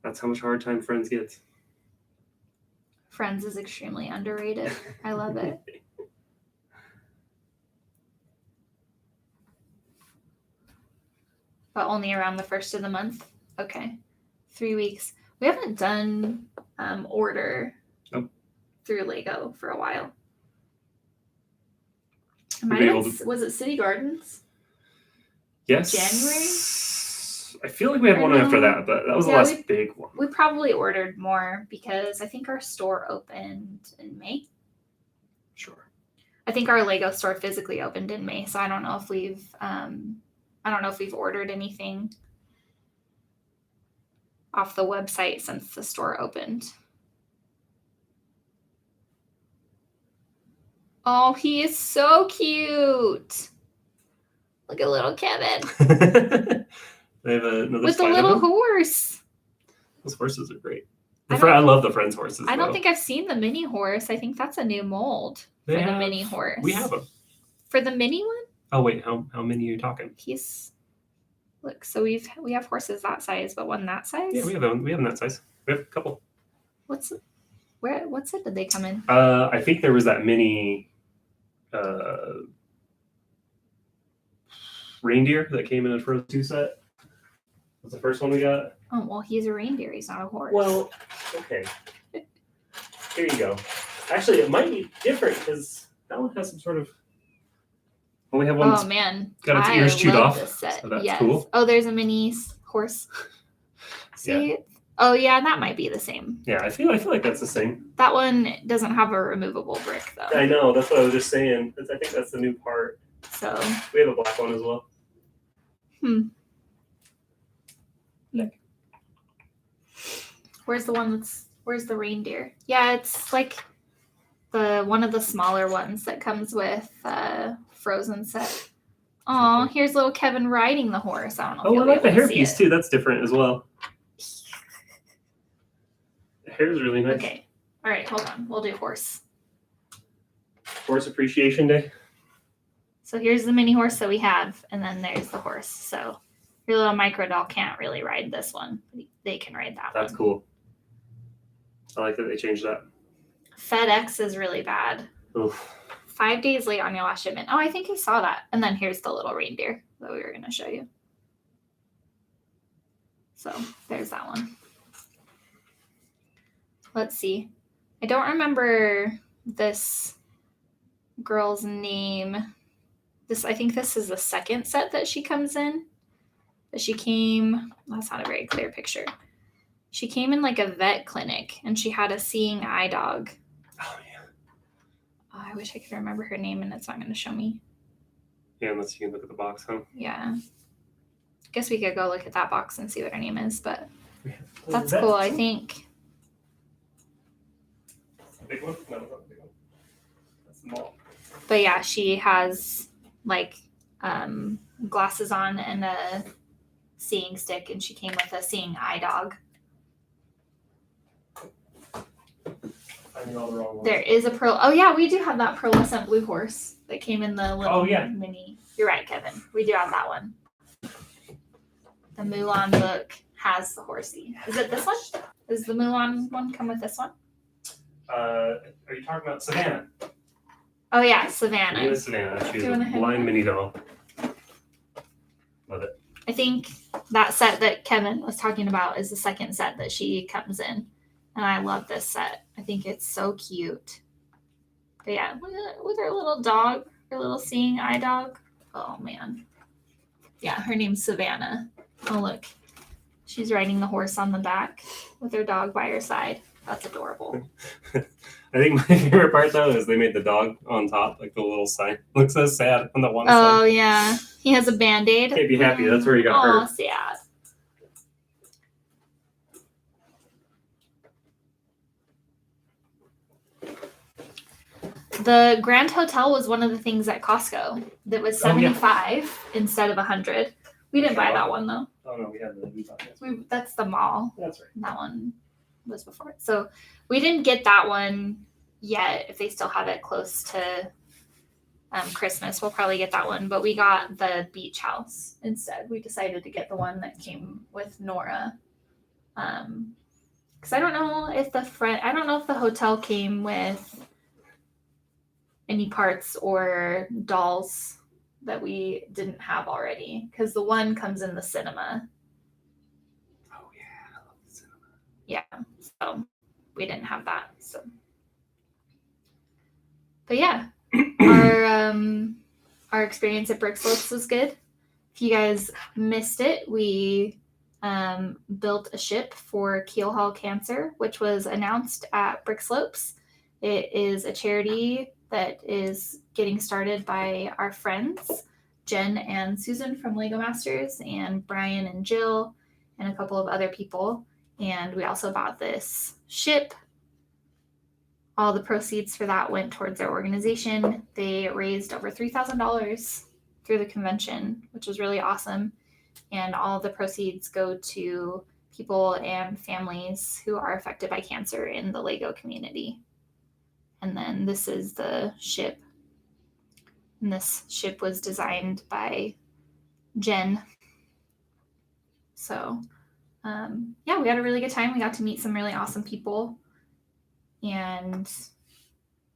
That's how much hard time Friends gets. Friends is extremely underrated. I love it. But only around the 1st of the month? Okay. 3 weeks. We haven't done order through Lego for a while. Was it City Gardens? Yes. January? I feel like we had one after that, but that was the last big one. We probably ordered more because I think our store opened in May. Sure. I think our Lego store physically opened in May, so I don't know if we've ordered anything off the website since the store opened. Oh, he is so cute. Look at little Kevin. They have another with a little horse. Those horses are great. I love the Friends horses. I don't think I've seen the mini horse. I think that's a new mold for the mini horse. We have them. For the mini one? Oh wait, how many are you talking? Look, so we have horses that size, but one that size? Yeah, we have them that size. We have a couple. What set did they come in? I think there was that mini Reindeer that came in a Frozen 2 set. That's the first one we got. Oh, well, he's a reindeer. He's not a horse. Well, okay. Here you go. Actually, it might be different because that one has some sort of. Well, we have one. Oh man, got its ears chewed love off. This set. So that's yes. cool. Oh, there's a mini horse. See? Yeah. Oh yeah, that might be the same. Yeah, I feel like that's the same. That one doesn't have a removable brick though. I know. That's what I was just saying. I think that's the new part. So we have a black one as well. Where's the reindeer? Yeah, it's like the one of the smaller ones that comes with Frozen set. Oh, here's little Kevin riding the horse. I don't know. Oh, I like the hairpiece too. That's different as well. The hair is really nice. Okay. All right, hold on. We'll do horse. Horse Appreciation Day. So here's the mini horse that we have, and then there's the horse. So your little micro doll can't really ride this one. They can ride that one. That's cool. I like that they changed that. FedEx is really bad. Oof. 5 days late on your last shipment. Oh, I think I saw that. And then here's the little reindeer that we were going to show you. So there's that one. Let's see. I don't remember this girl's name. I think this is the second set that she comes in. But she came, that's not a very clear picture. She came in like a vet clinic and she had a seeing eye dog. Oh yeah. Oh, I wish I could remember her name and it's not going to show me. Yeah, unless you can look at the box, huh? Yeah. I guess we could go look at that box and see what her name is, but that's cool, I think. Big one? No, not the big one. That's small. But yeah, she has like glasses on and a seeing stick, and she came with a seeing eye dog. All the wrong ones. There is a pearl. Oh yeah, we do have that pearlescent blue horse that came in the little mini. You're right, Kevin. We do have that one. The Mulan book has the horsey. Is it this one? Does the Mulan one come with this one? Are you talking about Savannah? Oh yeah, Savannah. It is Savannah. She's a blind mini doll. Love it. I think that set that Kevin was talking about is the second set that she comes in. And I love this set. I think it's so cute. But yeah, with her little dog, her little seeing eye dog. Oh man. Yeah, her name's Savannah. Oh look. She's riding the horse on the back with her dog by her side. That's adorable. I think my favorite part though is they made the dog on top, like the little sign. Looks so sad on the one side. Oh yeah. He has a Band-Aid. Can't be happy. That's where he got hurt. Oh, sad. The Grand Hotel was one of the things at Costco that was $75 instead of $100. We didn't buy that one though. Oh no, we had the that's the mall. That's right. That one was before it. So we didn't get that one yet. If they still have it close to Christmas, we'll probably get that one. But we got the beach house instead. We decided to get the one that came with Nora. Because I don't know if the hotel came with any parts or dolls that we didn't have already. Because the one comes in the cinema. Oh yeah, I love the cinema. Yeah, so we didn't have that. So, but yeah, our experience at BrickSlopes was good. If you guys missed it, we built a ship for Keelhaul Cancer, which was announced at BrickSlopes. It is a charity that is getting started by our friends, Jen and Susan from Lego Masters, and Brian and Jill, and a couple of other people. And we also bought this ship. All the proceeds for that went towards their organization. They raised over $3,000 through the convention, which was really awesome. And all the proceeds go to people and families who are affected by cancer in the Lego community. And then this is the ship. And this ship was designed by Jen. So, yeah, we had a really good time. We got to meet some really awesome people. And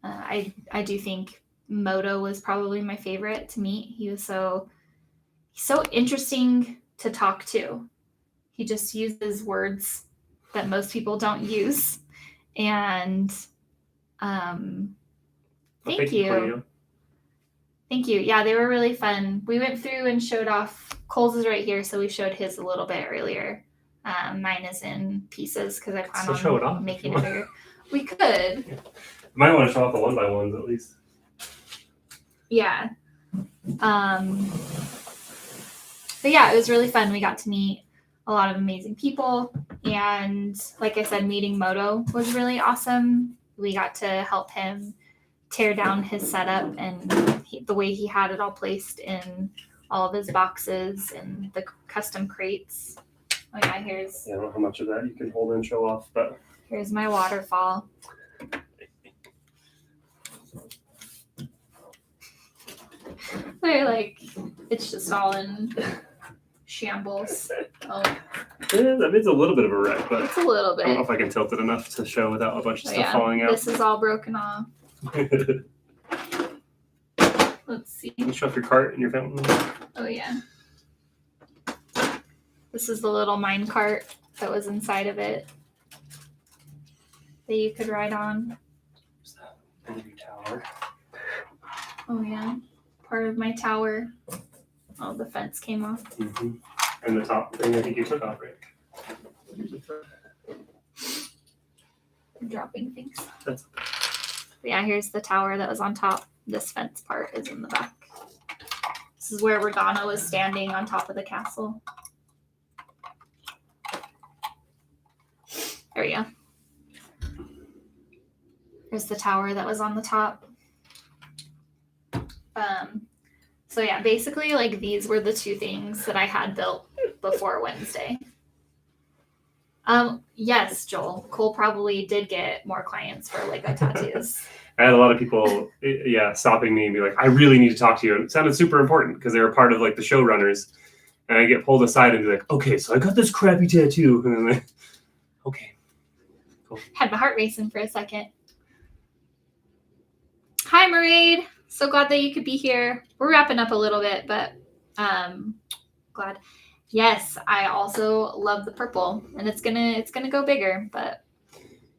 I do think Moto was probably my favorite to meet. He's He's so interesting to talk to. He just uses words that most people don't use. And thank you. Thank you. Yeah, they were really fun. We went through and showed off. Cole's is right here, so we showed his a little bit earlier. Mine is in pieces because I plan show it off on making it bigger. We could. Yeah. You might want to show off the 1x1s at least. Yeah. But yeah, it was really fun. We got to meet a lot of amazing people. And like I said, meeting Moto was really awesome. We got to help him tear down his setup and the way he had it all placed in all of his boxes and the custom crates. Oh yeah, I don't know how much of that you can hold and show off, but here's my waterfall. They're like, it's just all in shambles. Oh. Yeah, that means a little bit of a wreck, but it's a little bit. I don't know if I can tilt it enough to show without a bunch of stuff falling out. This is all broken off. Let's see. Can you show off your cart and your fountain? Oh yeah. This is the little mine cart that was inside of it that you could ride on. BBG tower. Oh yeah. Part of my tower. Oh, the fence came off. Mm-hmm. And the top thing I think you took off, Rick. I'm dropping things. That's But yeah, here's the tower that was on top. This fence part is in the back. This is where Regana was standing on top of the castle. There we go. Here's the tower that was on the top. So yeah, basically like these were the two things that I had built before Wednesday. Yes, Joel. Cole probably did get more clients for Lego tattoos. I had a lot of people, stopping me and be like, I really need to talk to you. And it sounded super important because they were part of like the showrunners. And I get pulled aside and be like, okay, so I got this crappy tattoo. And I'm like, okay, cool. Had my heart racing for a second. Hi, Mairead. So glad that you could be here. We're wrapping up a little bit, but glad. Yes, I also love the purple, and it's gonna go bigger, but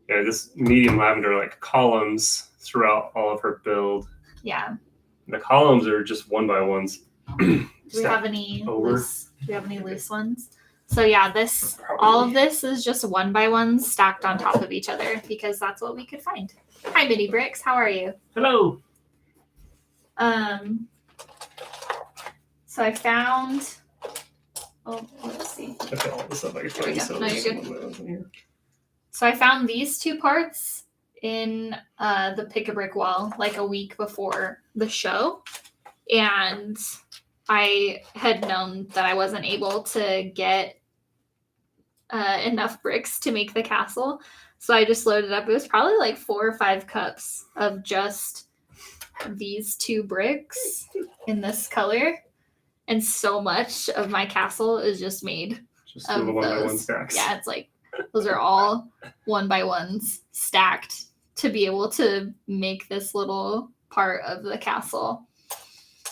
yeah, this medium lavender like columns throughout all of her build. Yeah. The columns are just 1x1s. Do we have any loose ones? So yeah, all of this is just 1x1s stacked on top of each other because that's what we could find. Hi, Mini Bricks. How are you? Hello. So I found. Oh, let's see. Okay, all this stuff I can There we find. go. No, you're good. So I found these two parts in the Pick-a-Brick wall like a week before the show, and I had known that I wasn't able to get enough bricks to make the castle, so I just loaded up. It was probably like 4 or 5 cups of just these 2 bricks in this color, and so much of my castle is just made Just of the 1x1 those. stacks. Yeah, it's like those are all 1x1s stacked to be able to make this little part of the castle. It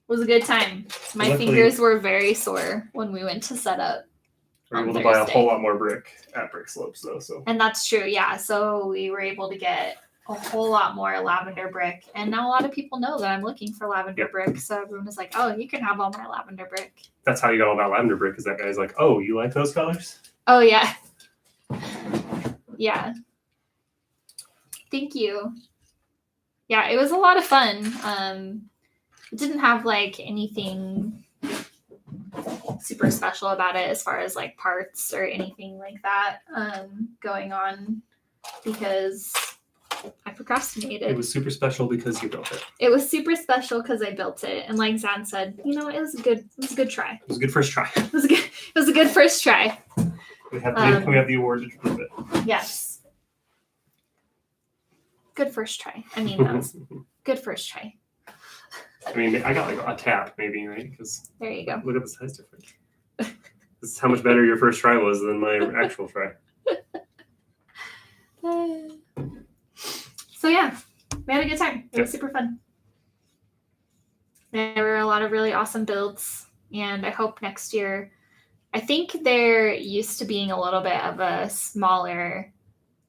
was a good time. My Luckily, fingers were very sore when we went to set up. We're able on to buy a Thursday. whole lot more brick at BrickSlopes though. So And that's true, yeah. So we were able to get a whole lot more lavender brick. And now a lot of people know that I'm looking for lavender Yep. brick. So everyone was like, oh, you can have all my lavender brick. that's how you got all that lavender brick. Is that guy's like, oh, you like those colors? Oh, yeah. Yeah. Thank you. Yeah, it was a lot of fun. It didn't have like anything super special about it as far as like parts or anything like that going on because I procrastinated. It was super special because you built it. It was super special because I built it, and like Zan said, it was a good try. It was a good first try. It was a good first try. We have the award to prove it. Yes. Good first try. I mean, that was good first try. I mean, I got like a tap maybe, right? Because There you go. look at the size difference. This is how much better your first try was than my actual try. So yeah, we had a good time. It was super fun. There were a lot of really awesome builds. And I hope next year, I think there used to being a little bit of a smaller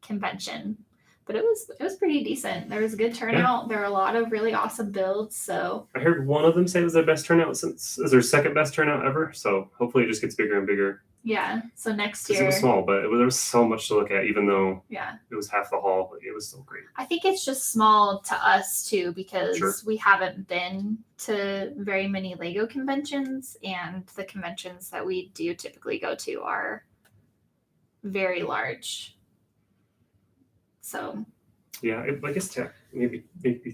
convention, but it was pretty decent. There was a good turnout. There were a lot of really awesome builds. So I heard one of them say it was their best turnout since is their second best turnout ever. So hopefully it just gets bigger and bigger. yeah. So next 'Cause year it was small, but there was so much to look at, even though yeah. it was half the hall. It was still great. I think it's just small to us too because Sure. we haven't been to very many Lego conventions, and the conventions that we do typically go to are very large. So Yeah, I guess maybe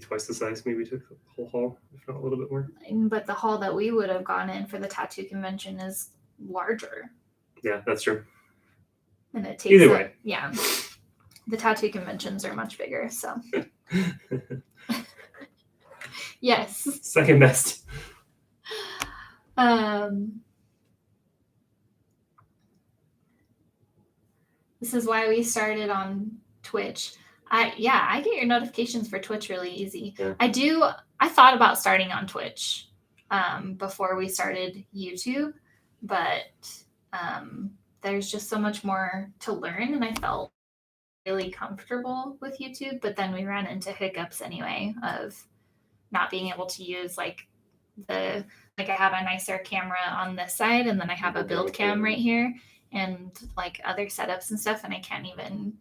twice the size, maybe took the whole hall, if not a little bit more. but the hall that we would have gone in for the tattoo convention is larger. Yeah, that's true. And it takes Either way. Yeah. The tattoo conventions are much bigger, so yes. Second best. This is why we started on Twitch. I get your notifications for Twitch really easy. Yeah. I thought about starting on Twitch before we started YouTube, but there's just so much more to learn, and I felt really comfortable with YouTube, but then we ran into hiccups anyway of not being able to use I have a nicer camera on this side, and then I have a build cam right here, and like other setups and stuff, and I can't even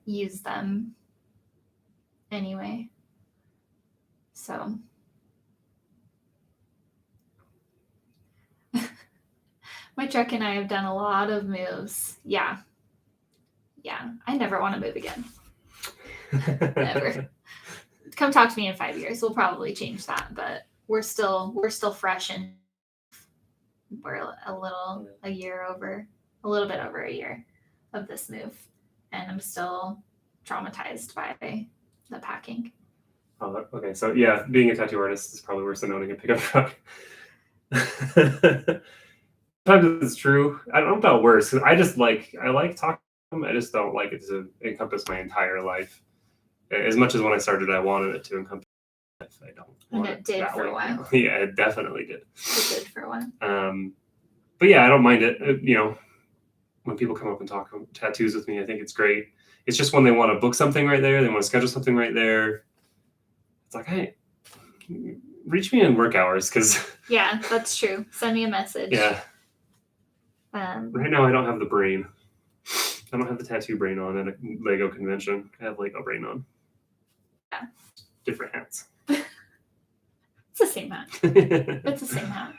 use them anyway. So my truck and I have done a lot of moves. Yeah. I never want to move again. Never. Come talk to me in 5 years. We'll probably change that, but we're still fresh, and we're a little bit over a year of this move, and I'm still traumatized by the packing. Oh, okay. So yeah, being a tattoo artist is probably worse than owning a pickup truck. Sometimes it's true. I don't know about worse. I like talking. I just don't like it to encompass my entire life. As much as when I started, I wanted it to encompass my life. I don't. And it did for a while. Yeah, it definitely did. It did for a while. But yeah, I don't mind it. When people come up and talk tattoos with me, I think it's great. It's just when they want to book something right there, they want to schedule something right there. It's like, hey, reach me in work hours, because. Yeah, that's true. Send me a message. Yeah. Right now, I don't have the brain. I don't have the tattoo brain on at a Lego convention. I have Lego brain on. Yeah. Different hats. It's the same hat. It's the same hat.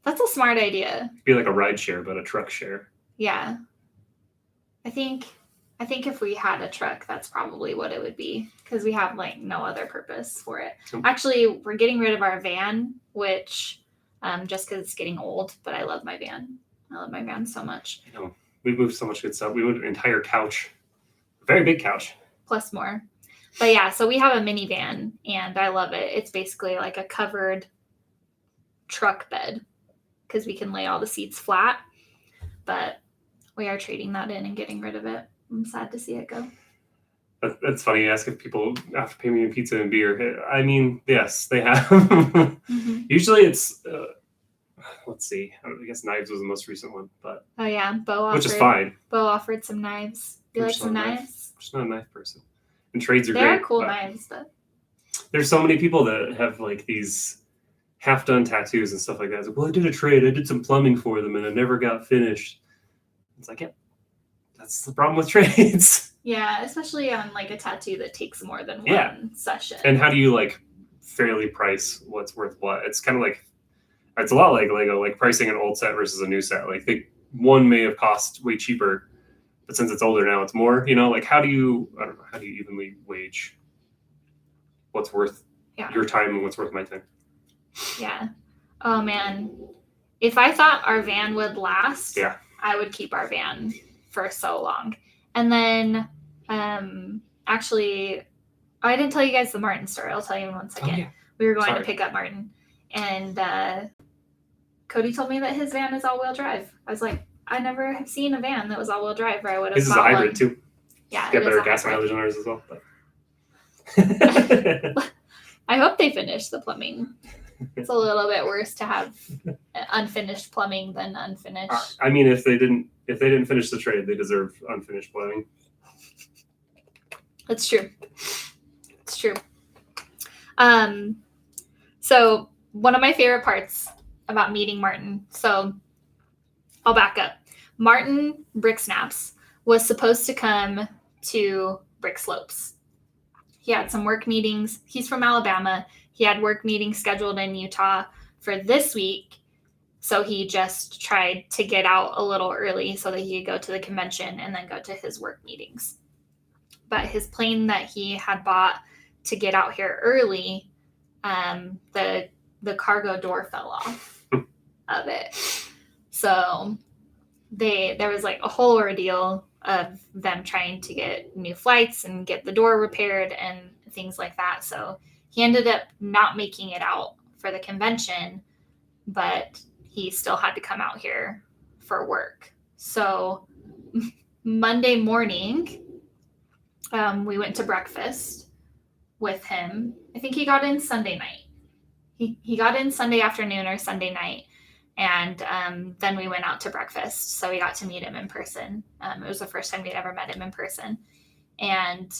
That's a smart idea. It'd be like a ride share, but a truck share. Yeah. I think if we had a truck, that's probably what it would be, because we have no other purpose for it. Actually, we're getting rid of our van, which just because it's getting old, but I love my van. I love my van so much. I know. We've moved so much good stuff. We moved an entire couch, a very big couch. Plus more. But yeah, so we have a minivan, and I love it. It's basically like a covered truck bed, because we can lay all the seats flat. But we are trading that in and getting rid of it. I'm sad to see it go. That's funny. You ask if people have to pay me in pizza and beer. I mean, yes, they have. Mm-hmm. Usually it's, let's see. I guess knives was the most recent one, but. Oh yeah, which is fine. Bo offered some knives. Do you like some knives? I'm just not a knife person. And trades are great. They're cool knives, but. There's so many people that have these half-done tattoos and stuff like that. It's like, well, I did a trade. I did some plumbing for them, and it never got finished. It's like, yeah. That's the problem with trades. Yeah, especially on a tattoo that takes more than one session. And how do you fairly price what's worth what? It's kind of it's a lot like Lego, pricing an old set versus a new set. One may have cost way cheaper, but since it's older now, it's more. How do you evenly wage what's worth your time and what's worth my time? Yeah. Oh man, if I thought our van would last, I would keep our van for so long. And then actually, I didn't tell you guys the Martin story. I'll tell you in 1 second. Yeah. We were going to pick up Martin, and Cody told me that his van is all-wheel drive. I was like, I never have seen a van that was all-wheel drive, or I would have. This is a hybrid too. Yeah, get better gas mileage on ours as well. But. I hope they finish the plumbing. It's a little bit worse to have unfinished plumbing than unfinished. I mean, if they didn't finish the trade, they deserve unfinished plumbing. It's true. It's true. So one of my favorite parts about meeting Martin. So I'll back up. Martin BrickSnaps was supposed to come to BrickSlopes. He had some work meetings. He's from Alabama. He had work meetings scheduled in Utah for this week. So he just tried to get out a little early so that he could go to the convention and then go to his work meetings. But his plane that he had bought to get out here early, the cargo door fell off of it. So there was like a whole ordeal of them trying to get new flights and get the door repaired and things like that. So he ended up not making it out for the convention, but he still had to come out here for work. So Monday morning, we went to breakfast with him. I think he got in Sunday night. He got in Sunday afternoon or Sunday night. And then we went out to breakfast. So we got to meet him in person. It was the first time we'd ever met him in person. And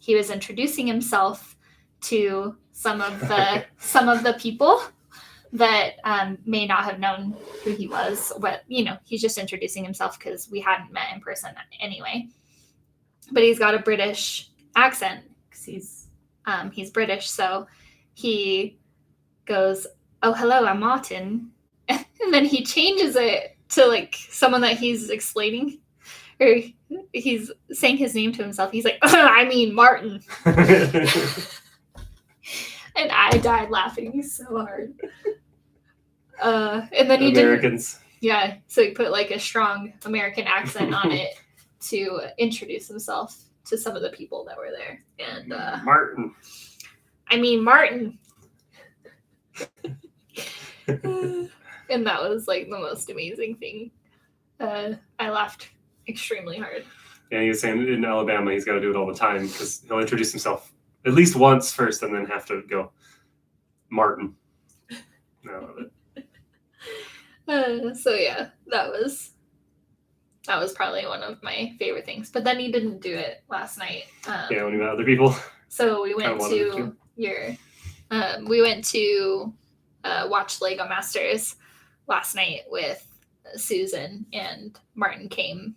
he was introducing himself to some of the people that may not have known who he was. But, he's just introducing himself because we hadn't met in person anyway. But he's got a British accent because he's British. So he goes, "Oh, hello, I'm Martin." And then he changes it to like someone that he's explaining, or he's saying his name to himself. He's like, "I mean Martin." And I died laughing so hard. And then he Americans. Yeah, so he put like a strong American accent on it to introduce himself to some of the people that were there. And Martin. I mean Martin. And that was like the most amazing thing. I laughed extremely hard. Yeah, he was saying in Alabama he's got to do it all the time because he'll introduce himself at least once first and then have to go, "Martin." I love it. So yeah, that was probably one of my favorite things. But then he didn't do it last night. Yeah, when he met other people. So we went to watch Lego Masters last night with Susan, and Martin came.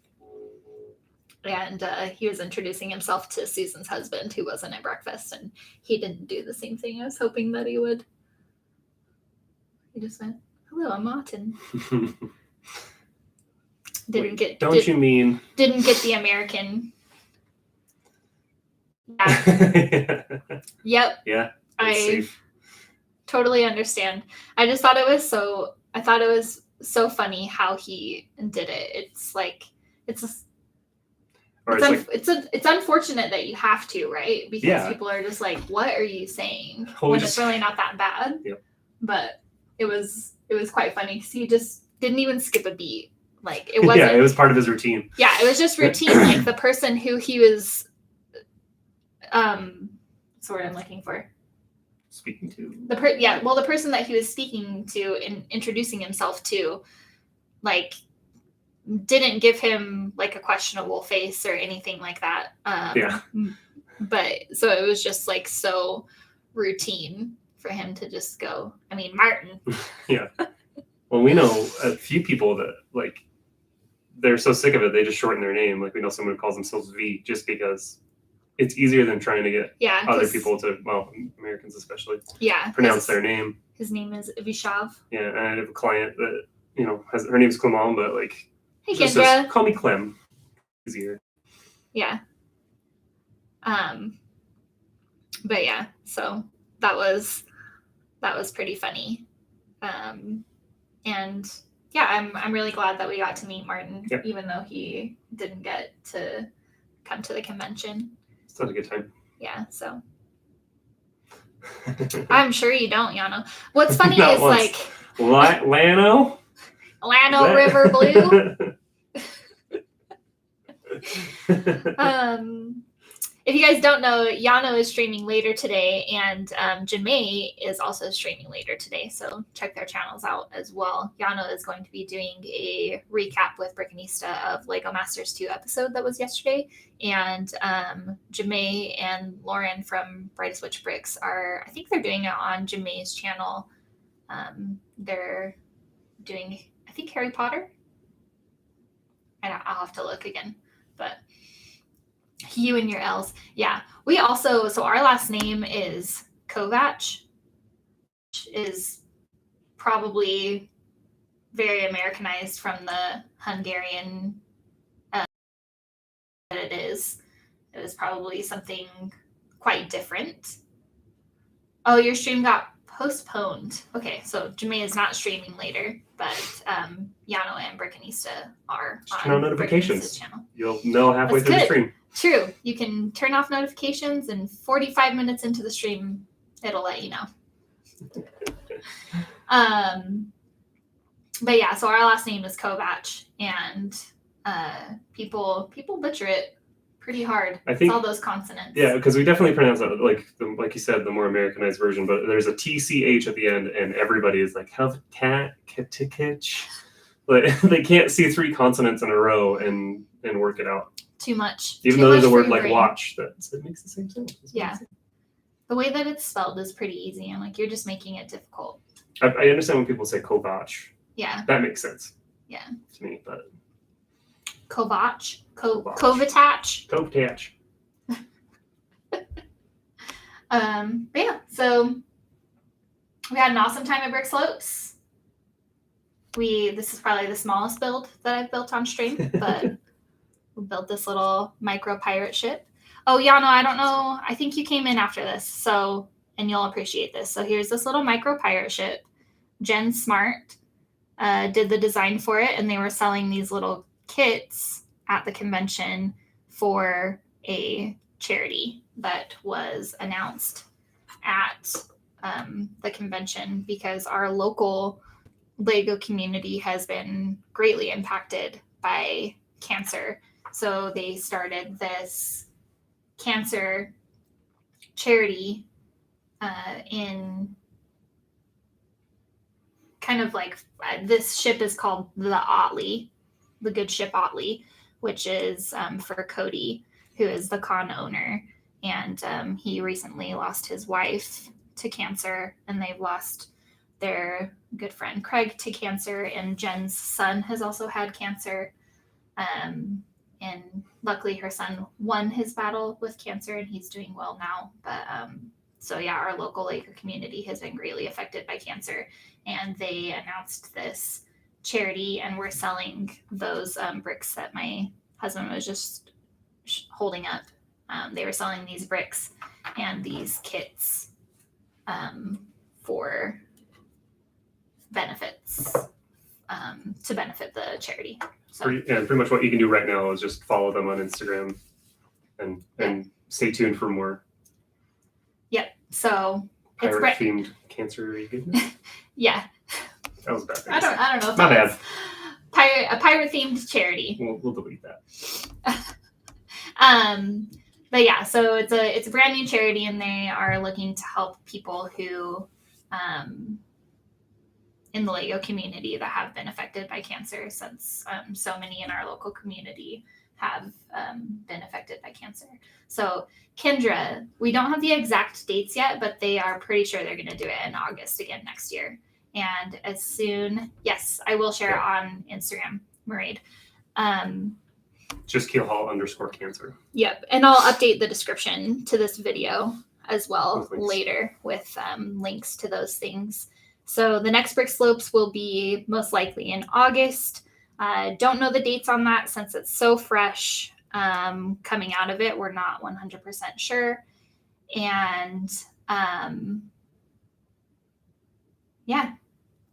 And he was introducing himself to Susan's husband, who wasn't at breakfast, and he didn't do the same thing I was hoping that he would. He just went, "Hello, I'm Martin." Didn't get the American. Yeah. Yep. Yeah. I safe. Totally understand. I just thought it was so funny how he did it. It's like it's unfortunate that you have to, right? Because people are just like, "What are you saying?" When it's really not that bad. Yep. But it was quite funny because he just didn't even skip a beat. Like it wasn't. Yeah, it was part of his routine. Yeah, it was just routine. Like the person who he was, what's the word I'm looking for? Speaking to. The person that he was speaking to and introducing himself to, like, didn't give him like a questionable face or anything like that. But so it was just like so routine for him to just go, "I mean Martin." Yeah. Well, we know a few people that like they're so sick of it they just shorten their name. Like we know someone who calls themselves V just because it's easier than trying to get other people to, Americans especially, pronounce their name. His name is Vishav. Yeah, and I have a client that has her name's Clement, but like, "Hey Kendra, call me Clem." Easier. Yeah. But yeah, so that was pretty funny. And yeah, I'm really glad that we got to meet Martin, even though he didn't get to come to the convention. Still had a good time. Yeah, so I'm sure you don't, Yano. What's funny is once. like Lano River Blue. if you guys don't know, Yano is streaming later today, and Jamae is also streaming later today. So check their channels out as well. Yano is going to be doing a recap with Brickanista of Lego Masters 2 episode that was yesterday. And Jamae and Lauren from Brightest Witch Bricks I think they're doing it on Jamae's channel. They're doing, I think, Harry Potter. I'll have to look again, but you and your L's. Yeah. We also, so our last name is Kovac, which is probably very Americanized from the Hungarian that it is. It was probably something quite different. Oh, your stream got postponed. Okay, so Jamae is not streaming later, but Yano and Brickanista are just turn on notifications. Channel. You'll know halfway through the stream. True. You can turn off notifications, and 45 minutes into the stream, it'll let you know. But yeah, so our last name is Kovac, and people butcher it pretty hard. I think it's all those consonants. Yeah, because we definitely pronounce that like you said, the more Americanized version. But there's a TCH at the end, and everybody is like Havkatich. Like they can't see 3 consonants in a row and work it out. Too much. Even though there's a word like watch that makes the same sound. Yeah. The way that it's spelled is pretty easy. I'm like, you're just making it difficult. I understand when people say Kovac. Yeah. That makes sense. Yeah. To me, but Kovac. Kovatach. Kovatach. But yeah, so we had an awesome time at BrickSlopes. This is probably the smallest build that I've built on stream, but we built this little micro pirate ship. Oh, Yano, I don't know. I think you came in after this, and you'll appreciate this. So here's this little micro pirate ship. Jen Smart did the design for it, and they were selling these little kits at the convention for a charity that was announced at the convention, because our local Lego community has been greatly impacted by cancer. So they started this cancer charity in kind of like this ship is called the Otley, the Good Ship Otley, which is for Cody, who is the con owner. And he recently lost his wife to cancer, and they've lost their good friend Craig to cancer, and Jen's son has also had cancer. And luckily her son won his battle with cancer, and he's doing well now. But so yeah, our local Lego community has been greatly affected by cancer, and they announced this charity, and we're selling those bricks that my husband was just holding up. They were selling these bricks and these kits for benefits, to benefit the charity. So pretty much what you can do right now is just follow them on Instagram and stay tuned for more. Yep. So pirate themed cancer goodness. Yeah. That was bad. I don't know. Not bad. A pirate themed charity. We'll delete that. But yeah, so it's a brand new charity, and they are looking to help people who in the Lego community that have been affected by cancer, since so many in our local community have been affected by cancer. So Kendra, we don't have the exact dates yet, but they are pretty sure they're going to do it in August again next year. And as soon, yes, I will share it on Instagram, Mairead. Just Keelhaul_Cancer. Yep. And I'll update the description to this video as well later with links to those things. So the next BrickSlopes will be most likely in August. Don't know the dates on that since it's so fresh coming out of it. We're not 100% sure. And yeah,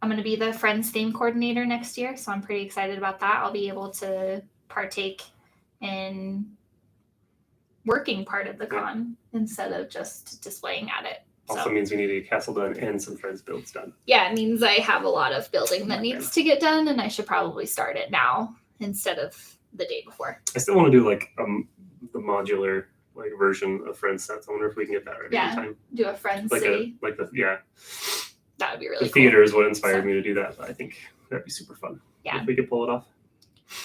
I'm going to be the Friends theme coordinator next year. So I'm pretty excited about that. I'll be able to partake in working part of the con instead of just displaying at it. Also means we need a castle done and some Friends builds done. Yeah, it means I have a lot of building that needs to get done, and I should probably start it now instead of the day before. I still want to do like the modular like version of Friends sets. I wonder if we can get that ready in time. Do a Friends Like city. That would be really The cool. theater is what inspired me to do that, but I think that'd be super fun. Yeah. If we could pull it off.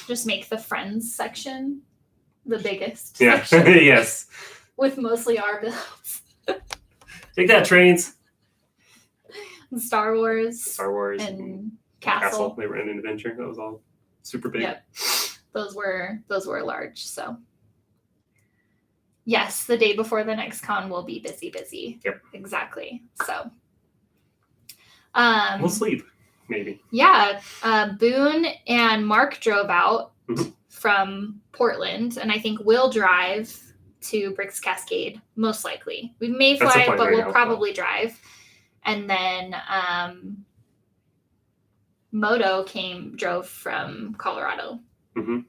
Just make the Friends section the biggest. Yeah. Section Yes. with mostly our builds. Take that, trains. Star Wars. Star Wars. And Castle. They were in an adventure. That was all super big. Yep. Those were large. So yes, the day before the next con will be busy. Yep. Exactly. So we'll sleep, maybe. Yeah. Boone and Mark drove out Mhm. from Portland, and I think we'll drive to Bricks Cascade, most likely. We may That's the fly, plan but right we'll now, probably drive. And then Moto drove from Colorado. Mm-hmm.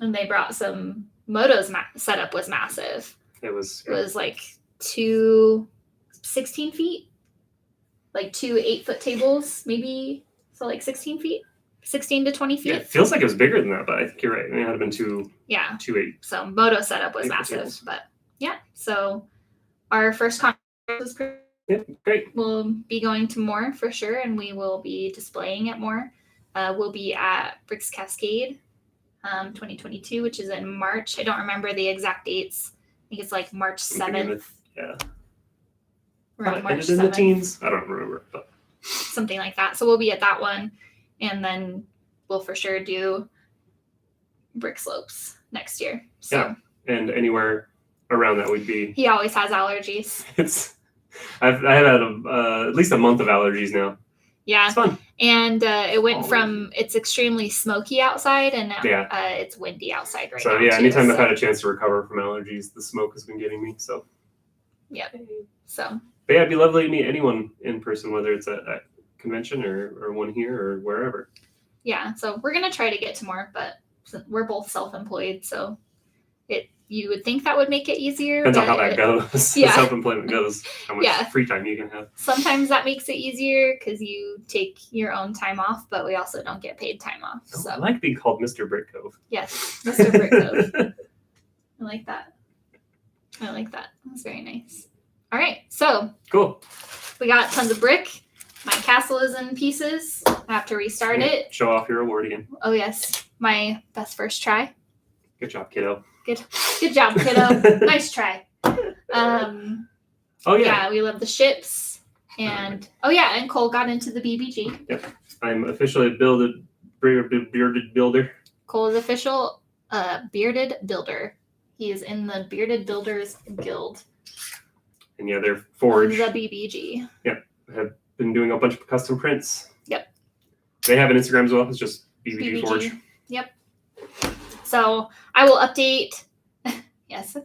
And they brought some Moto's setup was massive. It was like 2 16 feet, like 2 8-foot tables, maybe. So like 16 feet, 16 to 20 feet. Yeah, it feels like it was bigger than that, but I think you're right. It had been 2 Yeah. 8. So Moto setup was 8 massive, tables. but yeah. So our first conference was pretty. Yeah, great. We'll be going to more for sure, and we will be displaying at more. We'll be at Bricks Cascade 2022, which is in March. I don't remember the exact dates. I think it's like March 7th. Yeah. Around March Ended in the 7th, teens. I don't remember, but something like that. So we'll be at that one, and then we'll for sure do BrickSlopes next year. So yeah, and anywhere around that would be. he always has allergies. I've had at least a month of allergies now. Yeah. It's fun. And it went from it's extremely smoky outside, and now it's windy outside right now. So yeah, too, anytime I've had a chance to recover from allergies, the smoke has been getting me. So Yep. So but yeah, it'd be lovely to meet anyone in person, whether it's at a convention or one here or wherever. yeah, so we're gonna try to get to more, but we're both self-employed, so you would think that would make it easier. Depends on how that goes. Yeah. Self-employment goes, how much free time you can have. Sometimes that makes it easier because you take your own time off, but we also don't get paid time off. Oh, So I like being called Mr. Brick Cove. yes, Mr. Brick Cove. I like that. That's very nice. All right, so Cool. we got tons of brick. My castle is in pieces. I have to restart it. Show off your award again. Oh yes, my best first try. Good job, kiddo. Good job, kiddo. Nice try. Oh yeah. We love the ships, and and Cole got into the BBG. I'm officially a bearded builder. Cole is official bearded builder. He is in the Bearded Builders Guild. And yeah, they're Forge. The BBG. Have been doing a bunch of custom prints. Yep. They have an Instagram as well. It's just BBG Forge. Yep. So I will update. Yes.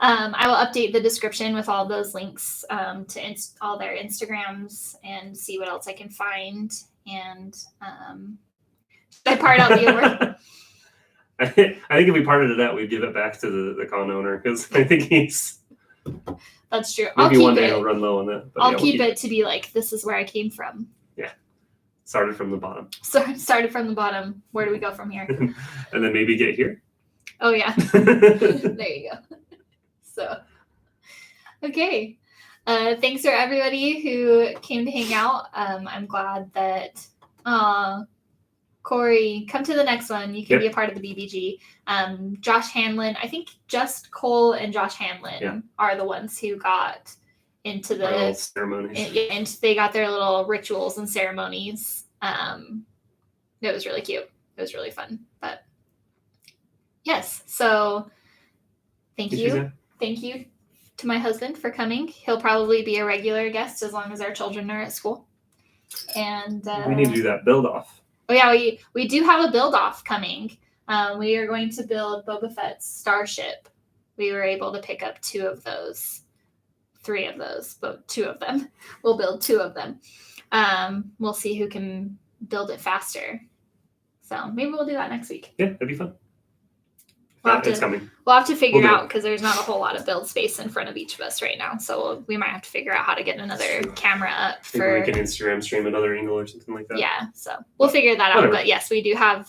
I will update the description with all those links to all their Instagrams and see what else I can find. And should I part out the award? I think if we parted it out, we'd give it back to the con owner because I think he's. That's true. Maybe one day he'll run low on that. But I'll we'll keep it to be like, this is where I came from. Yeah. Started from the bottom. So started from the bottom. Where do we go from here? And then maybe get here. Oh yeah. There you go. So, okay. Thanks for everybody who came to hang out. I'm glad that Corey, come to the next one. You can be a part of the BBG. Josh Hanlon, I think just Cole and Josh Hanlon are the ones who got into the ceremonies. And they got their little rituals and ceremonies. It was really cute. It was really fun. But yes, so thank you. Thank you to my husband for coming. He'll probably be a regular guest as long as our children are at school. And we need to do that build off. Oh yeah, we do have a build off coming. We are going to build Boba Fett's starship. We were able to pick up 2 of those, 3 of those, but 2 of them. We'll build 2 of them. We'll see who can build it faster. So maybe we'll do that next week. Yeah, that'd be fun. It's coming. We'll have to figure out because there's not a whole lot of build space in front of each of us right now. So we might have to figure out how to get another camera up for. Maybe we can Instagram stream another angle or something like that. Yeah, so we'll figure that out. But yes, we do have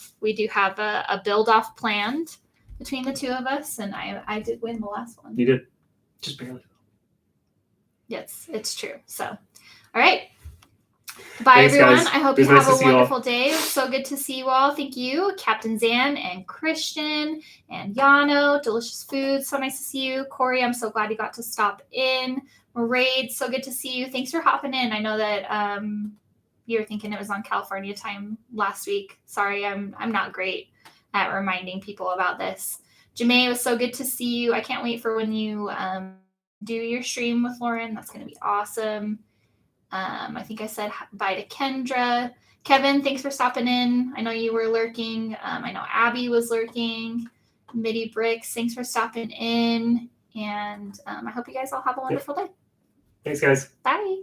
a build off planned between the two of us, and I did win the last one. You did. Just barely. Yes, it's true. So, all right. Bye, Thanks, everyone. guys. I hope It you was nice have to a see you all. wonderful day. It was so good to see you all. Thank you, Captain Zan and Christian and Yano. Delicious food. So nice to see you. Corey, I'm so glad you got to stop in. Maraid, so good to see you. Thanks for hopping in. I know that you were thinking it was on California time last week. Sorry, I'm not great at reminding people about this. Jamae, it was so good to see you. I can't wait for when you do your stream with Lauren. That's going to be awesome. I think I said bye to Kendra. Kevin, thanks for stopping in. I know you were lurking. I know Abby was lurking. Midi Bricks, thanks for stopping in. And I hope you guys all have a wonderful day. Thanks, guys. Bye.